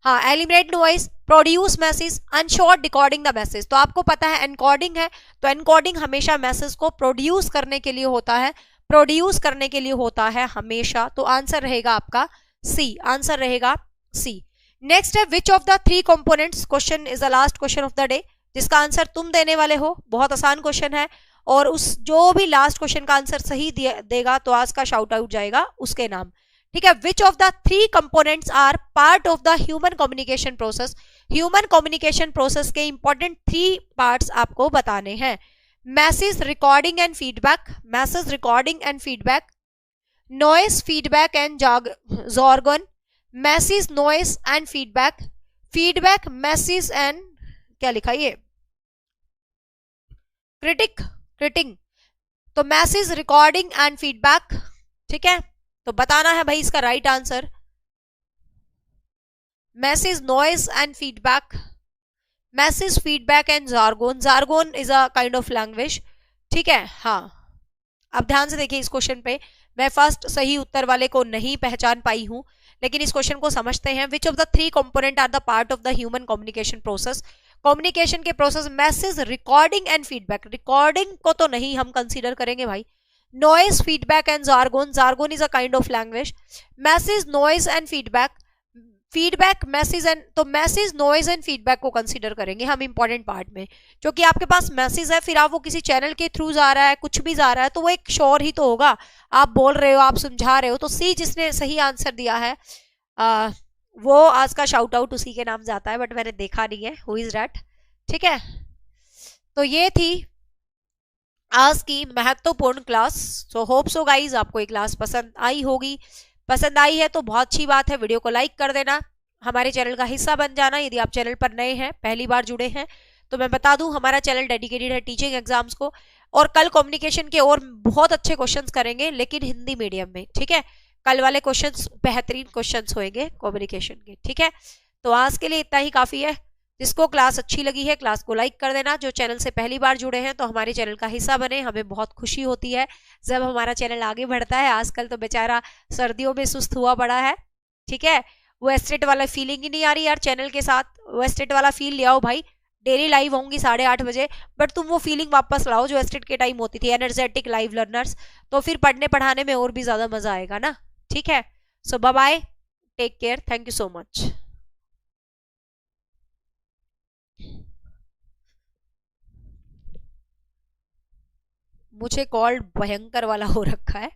हाँ, eliminate noise, produce message, ensure decoding the message. तो आपको पता है एनकोडिंग है, तो एनकोडिंग हमेशा मैसेज को प्रोड्यूस करने के लिए होता है, प्रोड्यूस करने के लिए होता है हमेशा। तो आंसर रहेगा आपका सी, आंसर रहेगा सी। नेक्स्ट है which of the three components, question is the last question of the day, जिसका आंसर तुम देने वाले हो। बहुत आसान क्वेश्चन है, और उस जो भी लास्ट क्वेश्चन का आंसर सही देगा तो आज का शाउट आउट जाएगा उसके नाम। ठीक है, which of the three components are part of the human communication process. Human communication process के इंपॉर्टेंट थ्री पार्ट्स आपको बताने हैं। Message recording and feedback, message recording and feedback, noise feedback and jargon, message noise and feedback, feedback message and क्या लिखा ये क्रिटिंग। तो message recording and feedback. ठीक है, तो बताना है भाई इसका right answer. Message noise and feedback, message feedback and jargon. Jargon is a kind of language. ठीक है, हाँ, अब ध्यान से देखिए इस क्वेश्चन पे। मैं फर्स्ट सही उत्तर वाले को नहीं पहचान पाई हूं, लेकिन इस क्वेश्चन को समझते हैं। Which of the three component are the part of the human communication process. Communication के process message recording and feedback, recording को तो नहीं हम कंसीडर करेंगे भाई। Noise feedback and jargon, jargon is a kind of language. Message noise and feedback, feedback message and, तो message noise and feedback को consider करेंगे हम इंपॉर्टेंट पार्ट में। क्योंकि आपके पास मैसेज है, फिर आप वो किसी चैनल के थ्रू जा रहा है, कुछ भी जा रहा है, तो वो एक शोर ही तो होगा। आप बोल रहे हो, आप समझा रहे हो। तो सी जिसने सही आंसर दिया है वो आज का शाउट आउट उसी के नाम जाता है, बट मैंने देखा नहीं है हु इज दैट। ठीक है, तो ये थी आज की महत्वपूर्ण class. So hope so guys आपको ये क्लास पसंद आई होगी। पसंद आई है तो बहुत अच्छी बात है, वीडियो को लाइक कर देना, हमारे चैनल का हिस्सा बन जाना। यदि आप चैनल पर नए हैं, पहली बार जुड़े हैं, तो मैं बता दूं हमारा चैनल डेडिकेटेड है टीचिंग एग्जाम्स को। और कल कम्युनिकेशन के और बहुत अच्छे क्वेश्चंस करेंगे, लेकिन हिंदी मीडियम में। ठीक है, कल वाले क्वेश्चंस बेहतरीन क्वेश्चंस होंगे कम्युनिकेशन के। ठीक है, तो आज के लिए इतना ही काफी है। जिसको क्लास अच्छी लगी है क्लास को लाइक कर देना। जो चैनल से पहली बार जुड़े हैं तो हमारे चैनल का हिस्सा बने, हमें बहुत खुशी होती है जब हमारा चैनल आगे बढ़ता है। आजकल तो बेचारा सर्दियों में सुस्त हुआ पड़ा है। ठीक है, वो एस्टेट वाला फीलिंग ही नहीं आ रही यार चैनल के साथ। वो एस्टेट वाला फील ले आओ भाई। डेली लाइव होंगी 8:30 बजे, बट तुम वो फीलिंग वापस लाओ जो एस्टेट के टाइम होती थी, एनर्जेटिक लाइव लर्नर्स। तो फिर पढ़ने पढ़ाने में और भी ज्यादा मजा आएगा ना। ठीक है, so bye bye, take care, thank you so much. मुझे कॉल भयंकर वाला हो रखा है।